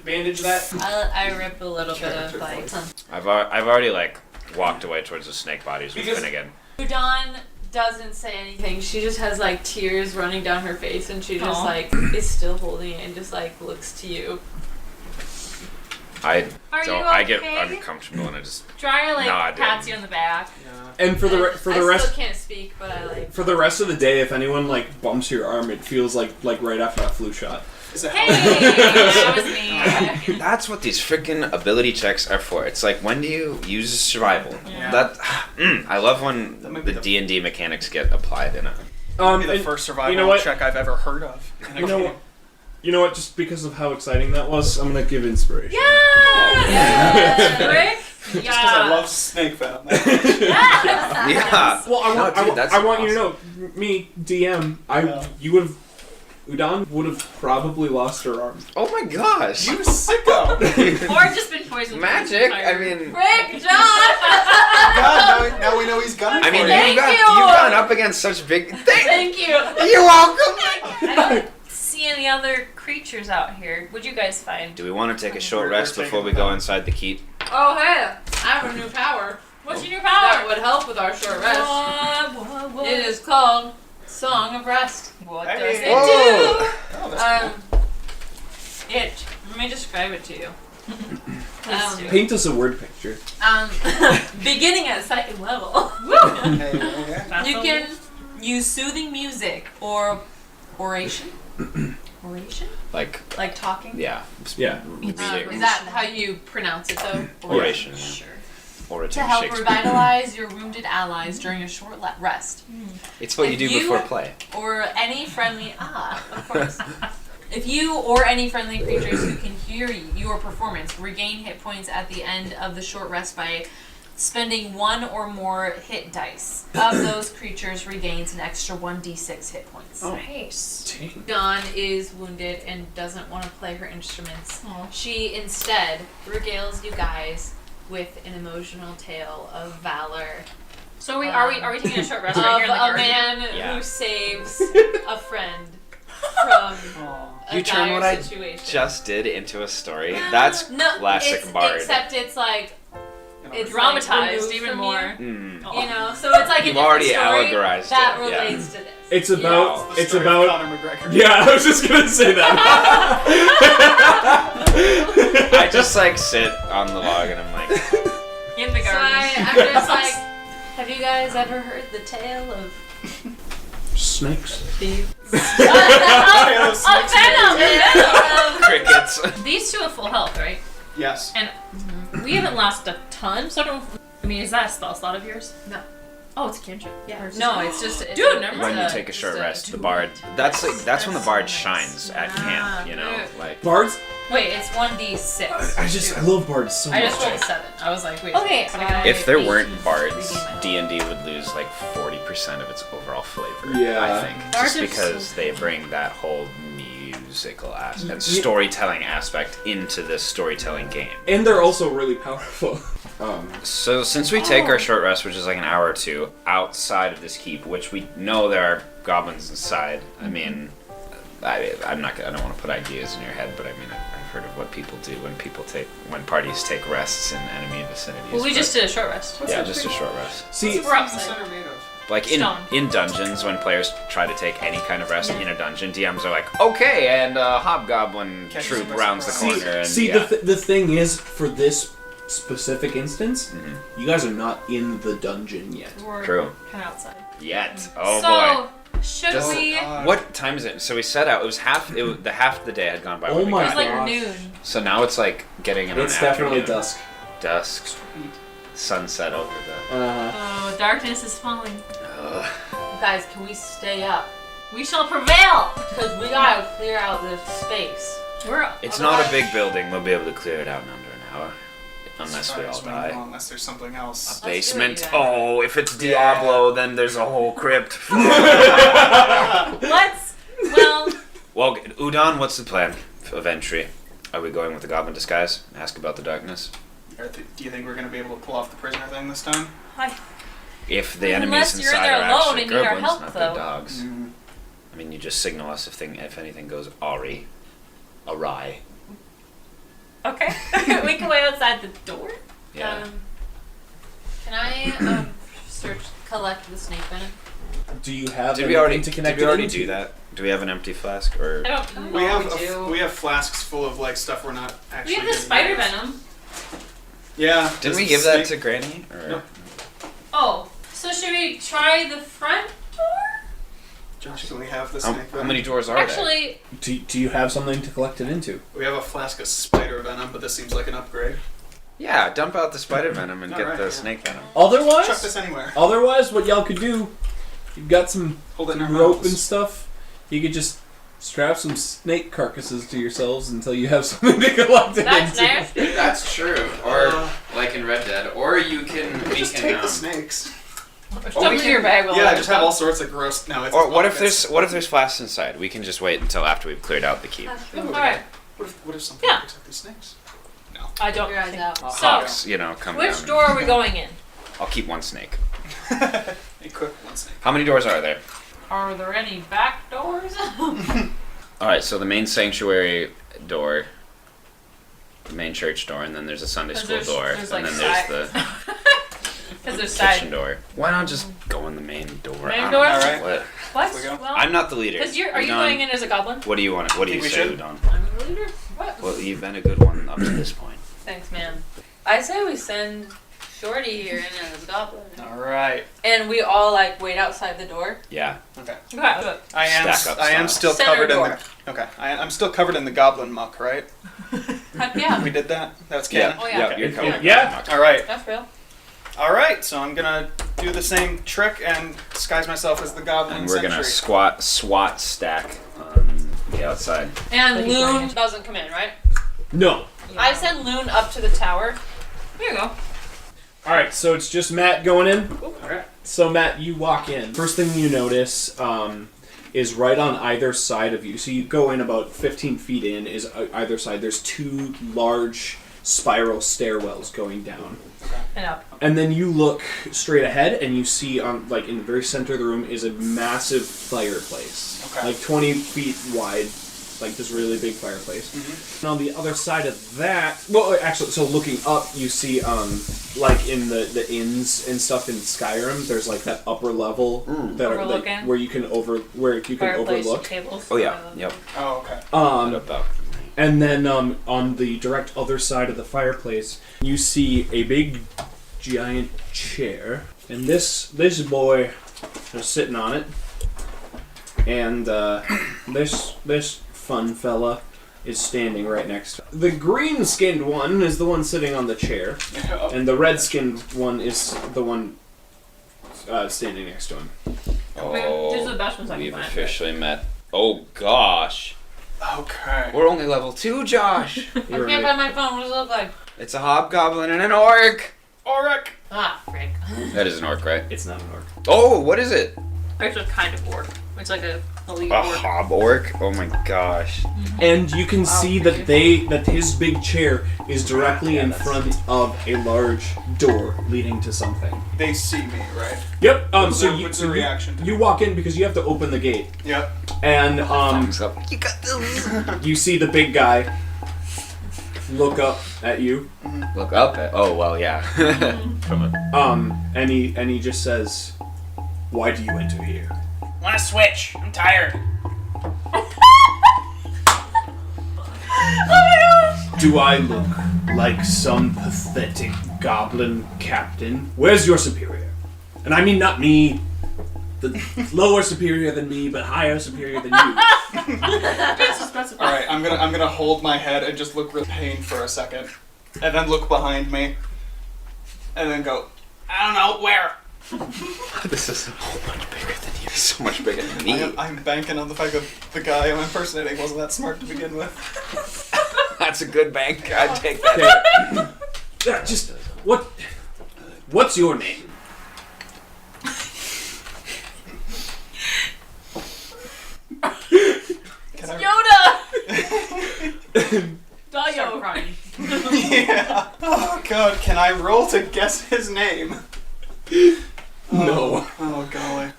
bandage that. I rip a little bit of like. I've already like walked away towards the snake bodies with Because- Finnegan. Udon doesn't say anything. She just has like tears running down her face, and she just Aw. like is still holding it and just like looks to you. Are you I get okay? uncomfortable and I just Dryer like Nod pats and- you on the back. And for the I rest still can't speak, but I like. for the rest of the day, if anyone like bumps your arm, it feels like right after a flu shot. Is that Hey, that was me. That's what these freaking ability checks are for. It's like, when do you use survival? Yeah. That I love when That might be the the- D&D mechanics get applied in it. That'd be the And first survival you know what? check I've ever heard of. in a You know game. what? You know what? Just because of how exciting that was, I'm gonna give inspiration. Yes! Rick? Just because I love snake venom. Yeah. Well, No, dude, that's I want you to awesome. know, me, DM, Yeah. you would have, Udon would have probably lost her arm. Oh my gosh. You sicko! Or just been poisoned. Magic. for the I entire- mean, Rick, Josh. God, now we know he's gunning I mean, for Thank you've you. gone up against such big. Thank you. You're welcome. I don't see any other creatures out here. What'd you guys find? Do we want to take a short We're rest before taking we go time. inside the keep? Oh hey, I have a new power. What's your new That power? would help with our short rest. What? It is called Song of Rest. What Hey. does it Whoa. Oh, that's Let me describe it to you. Please do. Paint us a word picture. Beginning at second level. cool. Hey, okay. That's You all can use soothing music or oration. Oration? Like, Like talking? yeah. Yeah. Reading. Is that how you pronounce it though? Oration. Sure. Orating To help Shakespeare. revitalize your wounded allies during a short rest. It's what you If do you- before play. Or any friendly of course. If you or any friendly creatures who can hear your performance regain hit points at the end of the short rest by spending 1 or more hit dice of those creatures regains an extra 1d6 hit points. Nice. Dawn is wounded and doesn't want to play her instruments. Aw. She instead regales you guys with an emotional tale of valor So are we taking a short rest of right here in the a garden? man Yeah. who saves a friend from a You turn dire what I situation. just did into a story. That's No, classic it's, bard. Except it's like it's Dramatized like, even removed more. Mm. from You know, so it's like a You've different already story allegorized that it, yeah. relates to this. It's about. The It's story of about. Conor McGregor. Yeah, I was just gonna say that. I just like sit on the log and I'm like, In the So garden. I'm just like, have you guys ever heard the tale of Snakes. thieves? crickets. These two have full health, right? Yes. And we haven't lost a ton, so I don't. I mean, is that a spell slot of yours? No. Oh, it's a cantrip. Yeah. No, it's just Dude, When you take a short rest, the bard. That's when the bard shines at camp. You know, like. Bards. Wait, it's 1d6. I love bards so I much. just rolled a 7. I was like, wait. Okay, If there weren't bards, D&D would lose like 40% of its overall flavor. Yeah. I think Bards just are because so they bring that whole musical aspect, storytelling aspect into this storytelling game. And they're also really powerful. So since we take our short rest, which is like an hour or two outside of this keep, which we know there are goblins inside. I mean, I don't want to put ideas in your head, but I mean, I've heard of what people do when parties take rests in enemy vicinities. Well, we but- just did a short rest. yeah, just a short rest. See, We're outside. Center made of. Like Stone. in dungeons, when players try to take any kind of rest in a dungeon, DMs are like, okay, and hobgoblin Catch troop us by rounds the surprise. corner. And see, yeah. the thing is, for this specific instance, you guys are not in the dungeon yet. We're True. kind of outside. Yet. Oh so, boy. Should Does we? What time is it? So we set out. It was half. The half of the day had gone by. Oh when we my It's got like here. noon. So now it's like getting in. It's an definitely afternoon. dusk. Dusk. Sunset over the. Oh, darkness is falling. Guys, can we stay up? We shall prevail. Because we gotta clear out this space. It's not a big building. We'll be able to clear it out in under an hour, unless we all die. Unless there's something else. Basement. you guys. Oh, if it's Diablo, then there's a whole crypt. Let's. Well, Well, Udon, what's the plan of entry? Are we going with the goblin disguise? Ask about the darkness. Do you think we're going to be able to pull off the prisoner thing this time? If the Unless enemies you're inside there are alone actually and need our goblins, help, not though. big dogs. I mean, you just signal us if anything goes awry. okay. We can wait outside the door. Yeah. Can I collect the snake venom? Do you have Did we already to connect do it into? that? Do we have an empty flask or? I don't. We have do. we have flasks full of like stuff we're not We actually. have the gonna spider use. venom. Yeah. Didn't does we the give that snake- to Granny? Or? Nope. Oh, so should we try the front door? Josh, do we have the How snake venom? many doors are there? Actually, Do you have something to collect it into? We have a flask of spider venom, but this seems like an upgrade. Yeah, dump out the spider venom and get Alright, the yeah. snake venom. Chuck this anywhere. Otherwise, what y'all could do, you've got some Hold it in our rope mouths. and stuff. You could just strap some snake carcasses to yourselves until you have something to collect it that's into. nasty. That's true. Or like in Red Dead, or you can Just take the snakes. Stuff in your bag. Yeah, just have all sorts of gross. No, it's. Or what if there's flasks inside? We can just wait until after we've cleared out the keep. All right. What if something Yeah. protect these snakes? I don't. Your eyes think- out. So, Hawks, come which down. door are we going in? I'll keep one snake. Equip one snake. How many doors are there? Are there any back doors? All right, so the main sanctuary door, the main church door, and then there's a Sunday school door, there's and like then there's the Because there's kitchen side. door. Why not just go in the main door? Main I don't door? know Alright. what. What? we go. Well, I'm not the leader. Because are you Udon, going in as a goblin? What do you want? What do you Think we say, should? Udon? I'm the leader. What? Well, you've been a good one up to this point. Thanks, man. I say we send Shorty here in as a goblin. All right. And we all like wait outside the door. Yeah. Okay. Okay, look. I am. Stack up I am style. still Center covered door. in the. Okay. I'm still covered in the goblin muck, right? Heck yeah. We did that. That's canon. Oh yeah. You're covered. Yeah. All right. That's real. All right. So I'm gonna do the same trick and disguise myself as the goblin. And we're gonna sentry. SWAT stack on the outside. And Like he's going Loon in. doesn't come in, right? No. I send Loon up to the tower. Here you go. All right, so it's just Matt going in. All right. So Matt, you walk in. First thing you notice is right on either side of you. So you go in about 15 feet in. Is either side. There's two large spiral stairwells going down. And up. And then you look straight ahead, and you see in the very center of the room is a massive fireplace, Okay. like 20 feet wide, like this really big fireplace. And on the other side of that, well, actually, so looking up, you see like in the inns and stuff in Skyrim, there's like that upper level that are like, Overlooking? where you can Fireplace, overlook. tables. Oh yeah. Yep. Oh, okay. What about? And then on the direct other side of the fireplace, you see a big, giant chair, and this boy is sitting on it, and this fun fella is standing right next to him. The green-skinned one is the one sitting on the chair, and the red-skinned one is the one standing next to him. These are the best ones I can We've find. officially met. Oh gosh. Okay. We're only level 2, Josh. I can't find my phone. What does it look like? It's a hobgoblin and an orc. Oric. Ah, frick. That is an orc, right? It's not an orc. Oh, what is it? It's a kind of orc. It's like a elite A orc. hob orc? Oh my gosh. And you can see that his big chair is directly in front of a large door leading to something. They see me, right? Yep. What's So the- what's the reaction to You walk in because you have to open the gate, Yep. and Thumbs up. You got this. you see the big guy look up at you. Look up at. Oh well, yeah. From a. And he just says, "Why do you enter here?" Wanna switch? I'm tired. Do I look like some pathetic goblin captain? Where's your superior? And I mean not me, the lower superior than me, but higher superior than you. Alright, I'm gonna hold my head and just look real pained for a second. And then look behind me. And then go, I don't know, where? This is so much bigger than you. So much bigger than me. I'm banking on the fact that the guy I'm impersonating wasn't that smart to begin with. That's a good bank. I'd take that. Yeah, just what's your name? Yoda! Dayo. Crying. Yeah. Oh god, can I roll to guess his name? No. Oh golly.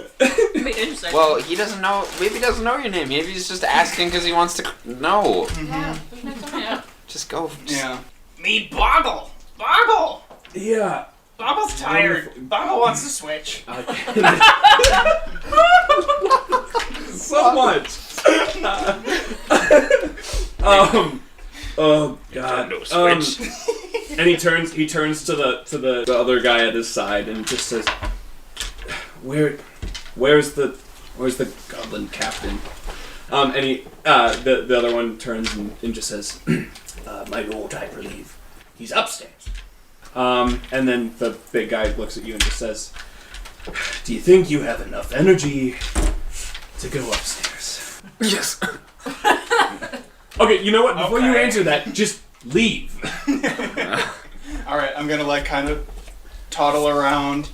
Well, he doesn't know. Maybe he doesn't know your name. Maybe he's just asking because he wants to know. Yeah. Just go. Yeah. Me Boggle. Boggle. Yeah. Boggle's tired. Boggle wants to switch. So much. Oh god. No switch. And he turns to the other guy at his side and just says, Where's the goblin captain? And he the other one turns and just says, my lord, I believe he's upstairs. And then the big guy looks at you and just says, do you think you have enough energy to go upstairs? Yes. Okay, you know what? Before you Okay. answer that, just leave. Alright, I'm gonna like kind of toddle around.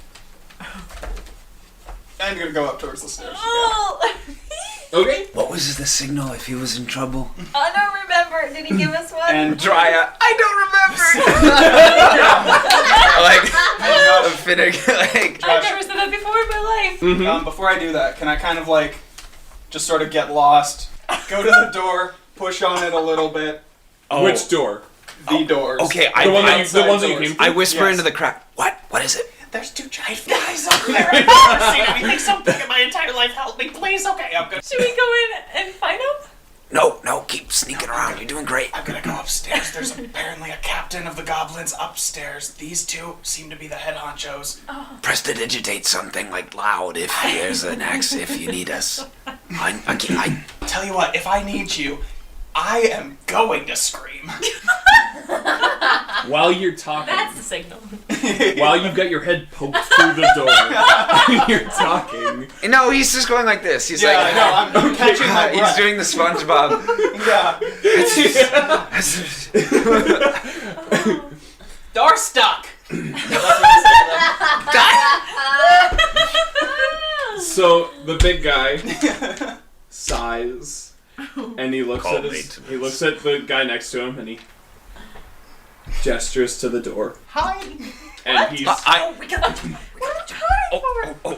I'm gonna go up towards the stairs. Oh! Okay. What was the signal if he was in trouble? I don't remember. Did he give us one? And Drya, I don't remember. Like, Finnick, like. I've never said that before in my life. before I do that, can I kind of like just sort of get lost, go to the door, push on it a little bit, Oh. Which door? the doors. Okay, The ones that you doors. came I through? whisper Yes. into the crack. What is it? There's two giant flies up there. I've never seen anything so big in my entire life. Help me, please. Okay, I'm good. Should we go in and find him? No, keep sneaking around. You're doing great. I'm gonna go upstairs. There's apparently a captain of the goblins upstairs. These two seem to be the head honchos. Prestidigitate something like loud if there's an axe if you need us. I Tell you what, if I need you, I am going to scream. While you're talking, That's the signal. while you've got your head poked through the door, you're talking. No, he's just going like this. He's Yeah, like, I know, I'm catching my breath. he's doing the SpongeBob. Yeah. Door stuck. So the big guy sighs, and he looks at the guy next to him, and he gestures to the door. Hi. And he's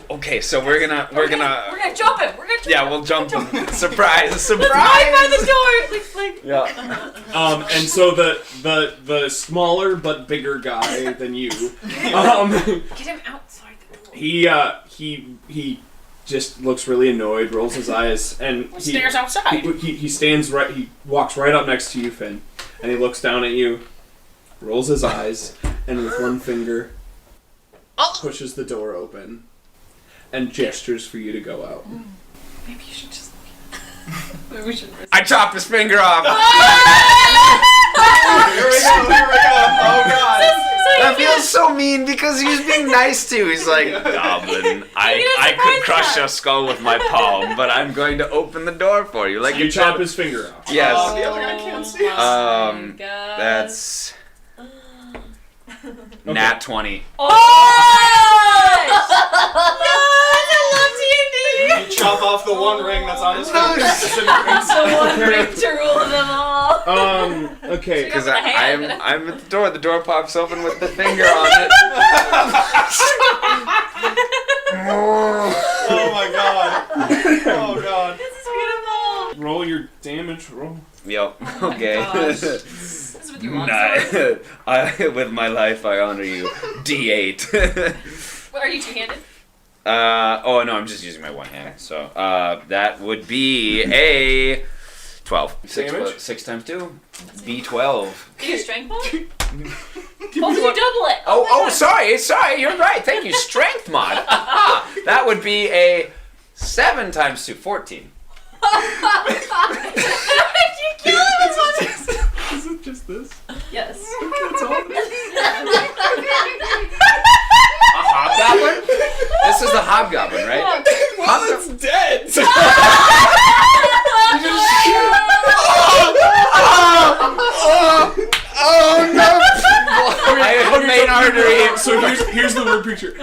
Okay, so we're gonna We're gonna jump him. We're gonna jump yeah, him. we'll jump him. Surprise! Right by the door. Like Yeah. and so the smaller but bigger guy than you, get him outside the door. he just looks really annoyed, rolls his eyes, and Stairs outside. he stands right. He walks right up next to you, Finn, and he looks down at you, rolls his eyes, and with one finger pushes the door open, and gestures for you to go out. Maybe you should just. Maybe we should. I chopped his finger off. Here we go. Oh god. That feels so mean because he was being nice to. He's like, Goblin, I could crush your skull with my palm, but I'm going to open the door for you. Like You you chop his finger off. Yes. The other guy can't see us. God. That's nat 20. Oh! No, I love D&D. You chop off the one ring that's on his finger. So one ring to rule them all. Okay. Because I'm at the door. The door pops open with the finger on it. Oh my god. Oh god. This is beautiful. Roll your damage roll. Yep. Okay. This is with your longsword. With my life, I honor you. D8. What, are you two-handed? Oh no, I'm just using my one hand. So that would be a 12. Damage? 6 times 2. B12. Did you strength mod? Oh, did you double it? Oh, sorry, you're right. Thank you. Strength mod. That would be a 7 times 2, 14. Is it just this? Yes. That's all. A hobgoblin? This is the hobgoblin, right? Well, it's dead. Oh no! I have the main artery. So here's the word picture.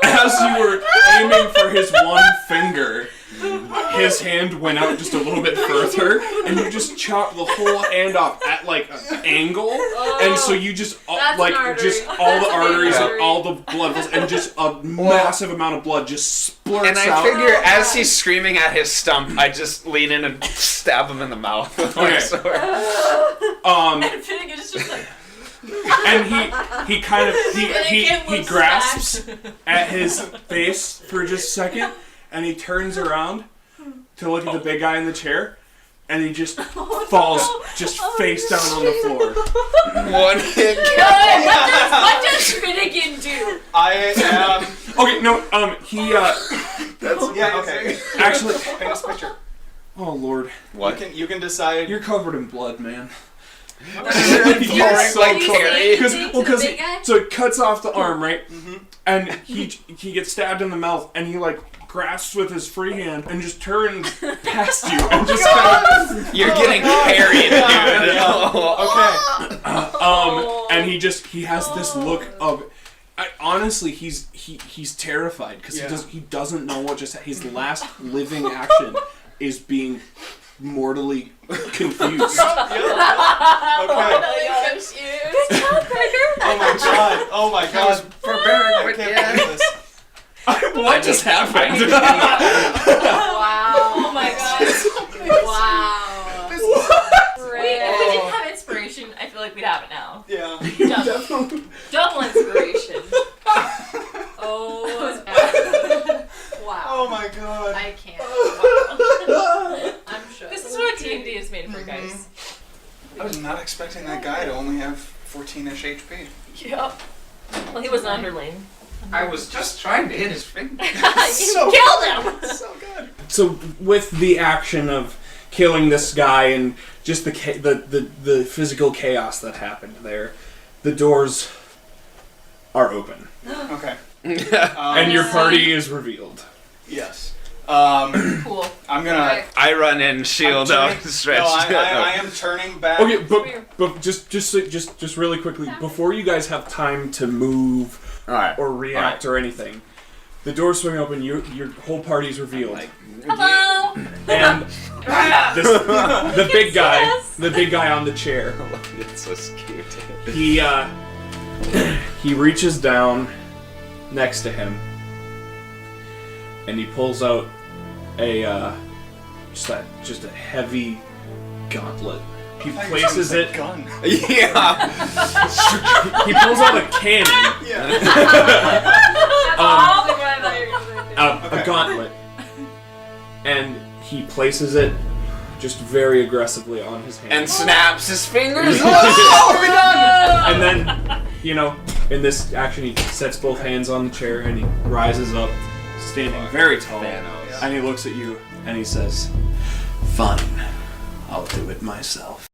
As you were aiming for his one finger, his hand went out just a little bit further, and you just chopped the whole hand off at like an angle, and so you just just all the arteries and all the blood vessels, and just a massive amount of blood just splurts And I out. figure as he's screaming at his stump, I just lean in and stab him in the mouth with my Okay. sword. And Finnegan is just like, And he kind of he grasps at his face for just a second, and he turns around to look at the big guy in the chair, and he just falls just face down on the floor. One hit. What does Finnegan do? I am. Okay, no, he That's Yeah. Okay. actually. Paint us a picture. Oh Lord, What? You can decide. you're covered in blood, man. Pouring like Carrie. Because big guy? so it cuts off the arm, right? Mm-hmm. And he gets stabbed in the mouth, and he like grasps with his free hand and just turns past you and just kind of You're getting carried, dude. Okay. and he has this look of honestly he's terrified because he doesn't know what just his last living action is being mortally confused. Okay. Oh my god. I can't believe this. What just happened? Wow. Oh my god. Wow. if we didn't have inspiration, I feel like we'd have it now. Yeah. Double inspiration. Oh. Wow. Oh my god. I can't. Wow. I'm sure. This is what D&D is made for, guys. I was not expecting that guy to only have 14-ish HP. Yep. Well, he was an underling. I was just trying to hit his finger. You killed him! So good. So with the action of killing this guy and just the physical chaos that happened there, the doors are open Okay. and your party is revealed. Yes. Cool. I'm gonna. I run in, shield I'm out, turning- stretched. No, I am turning back. Okay, but just really quickly before you guys have time to move Alright. or react or anything, the doors swing open. Your whole party's revealed, Hello! and the big guy on the chair. It's so cute. He reaches down next to him, and he pulls out just a heavy gauntlet. He places it. Gun. Yeah. He pulls out a cannon, Yeah. a gauntlet, and he places it just very aggressively on his hand. And snaps his fingers. And then, in this action, he sets both hands on the chair and he rises up, standing very tall. Thanos. And he looks at you and he says, "Fine, I'll do it myself."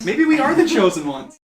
Maybe we are the chosen ones.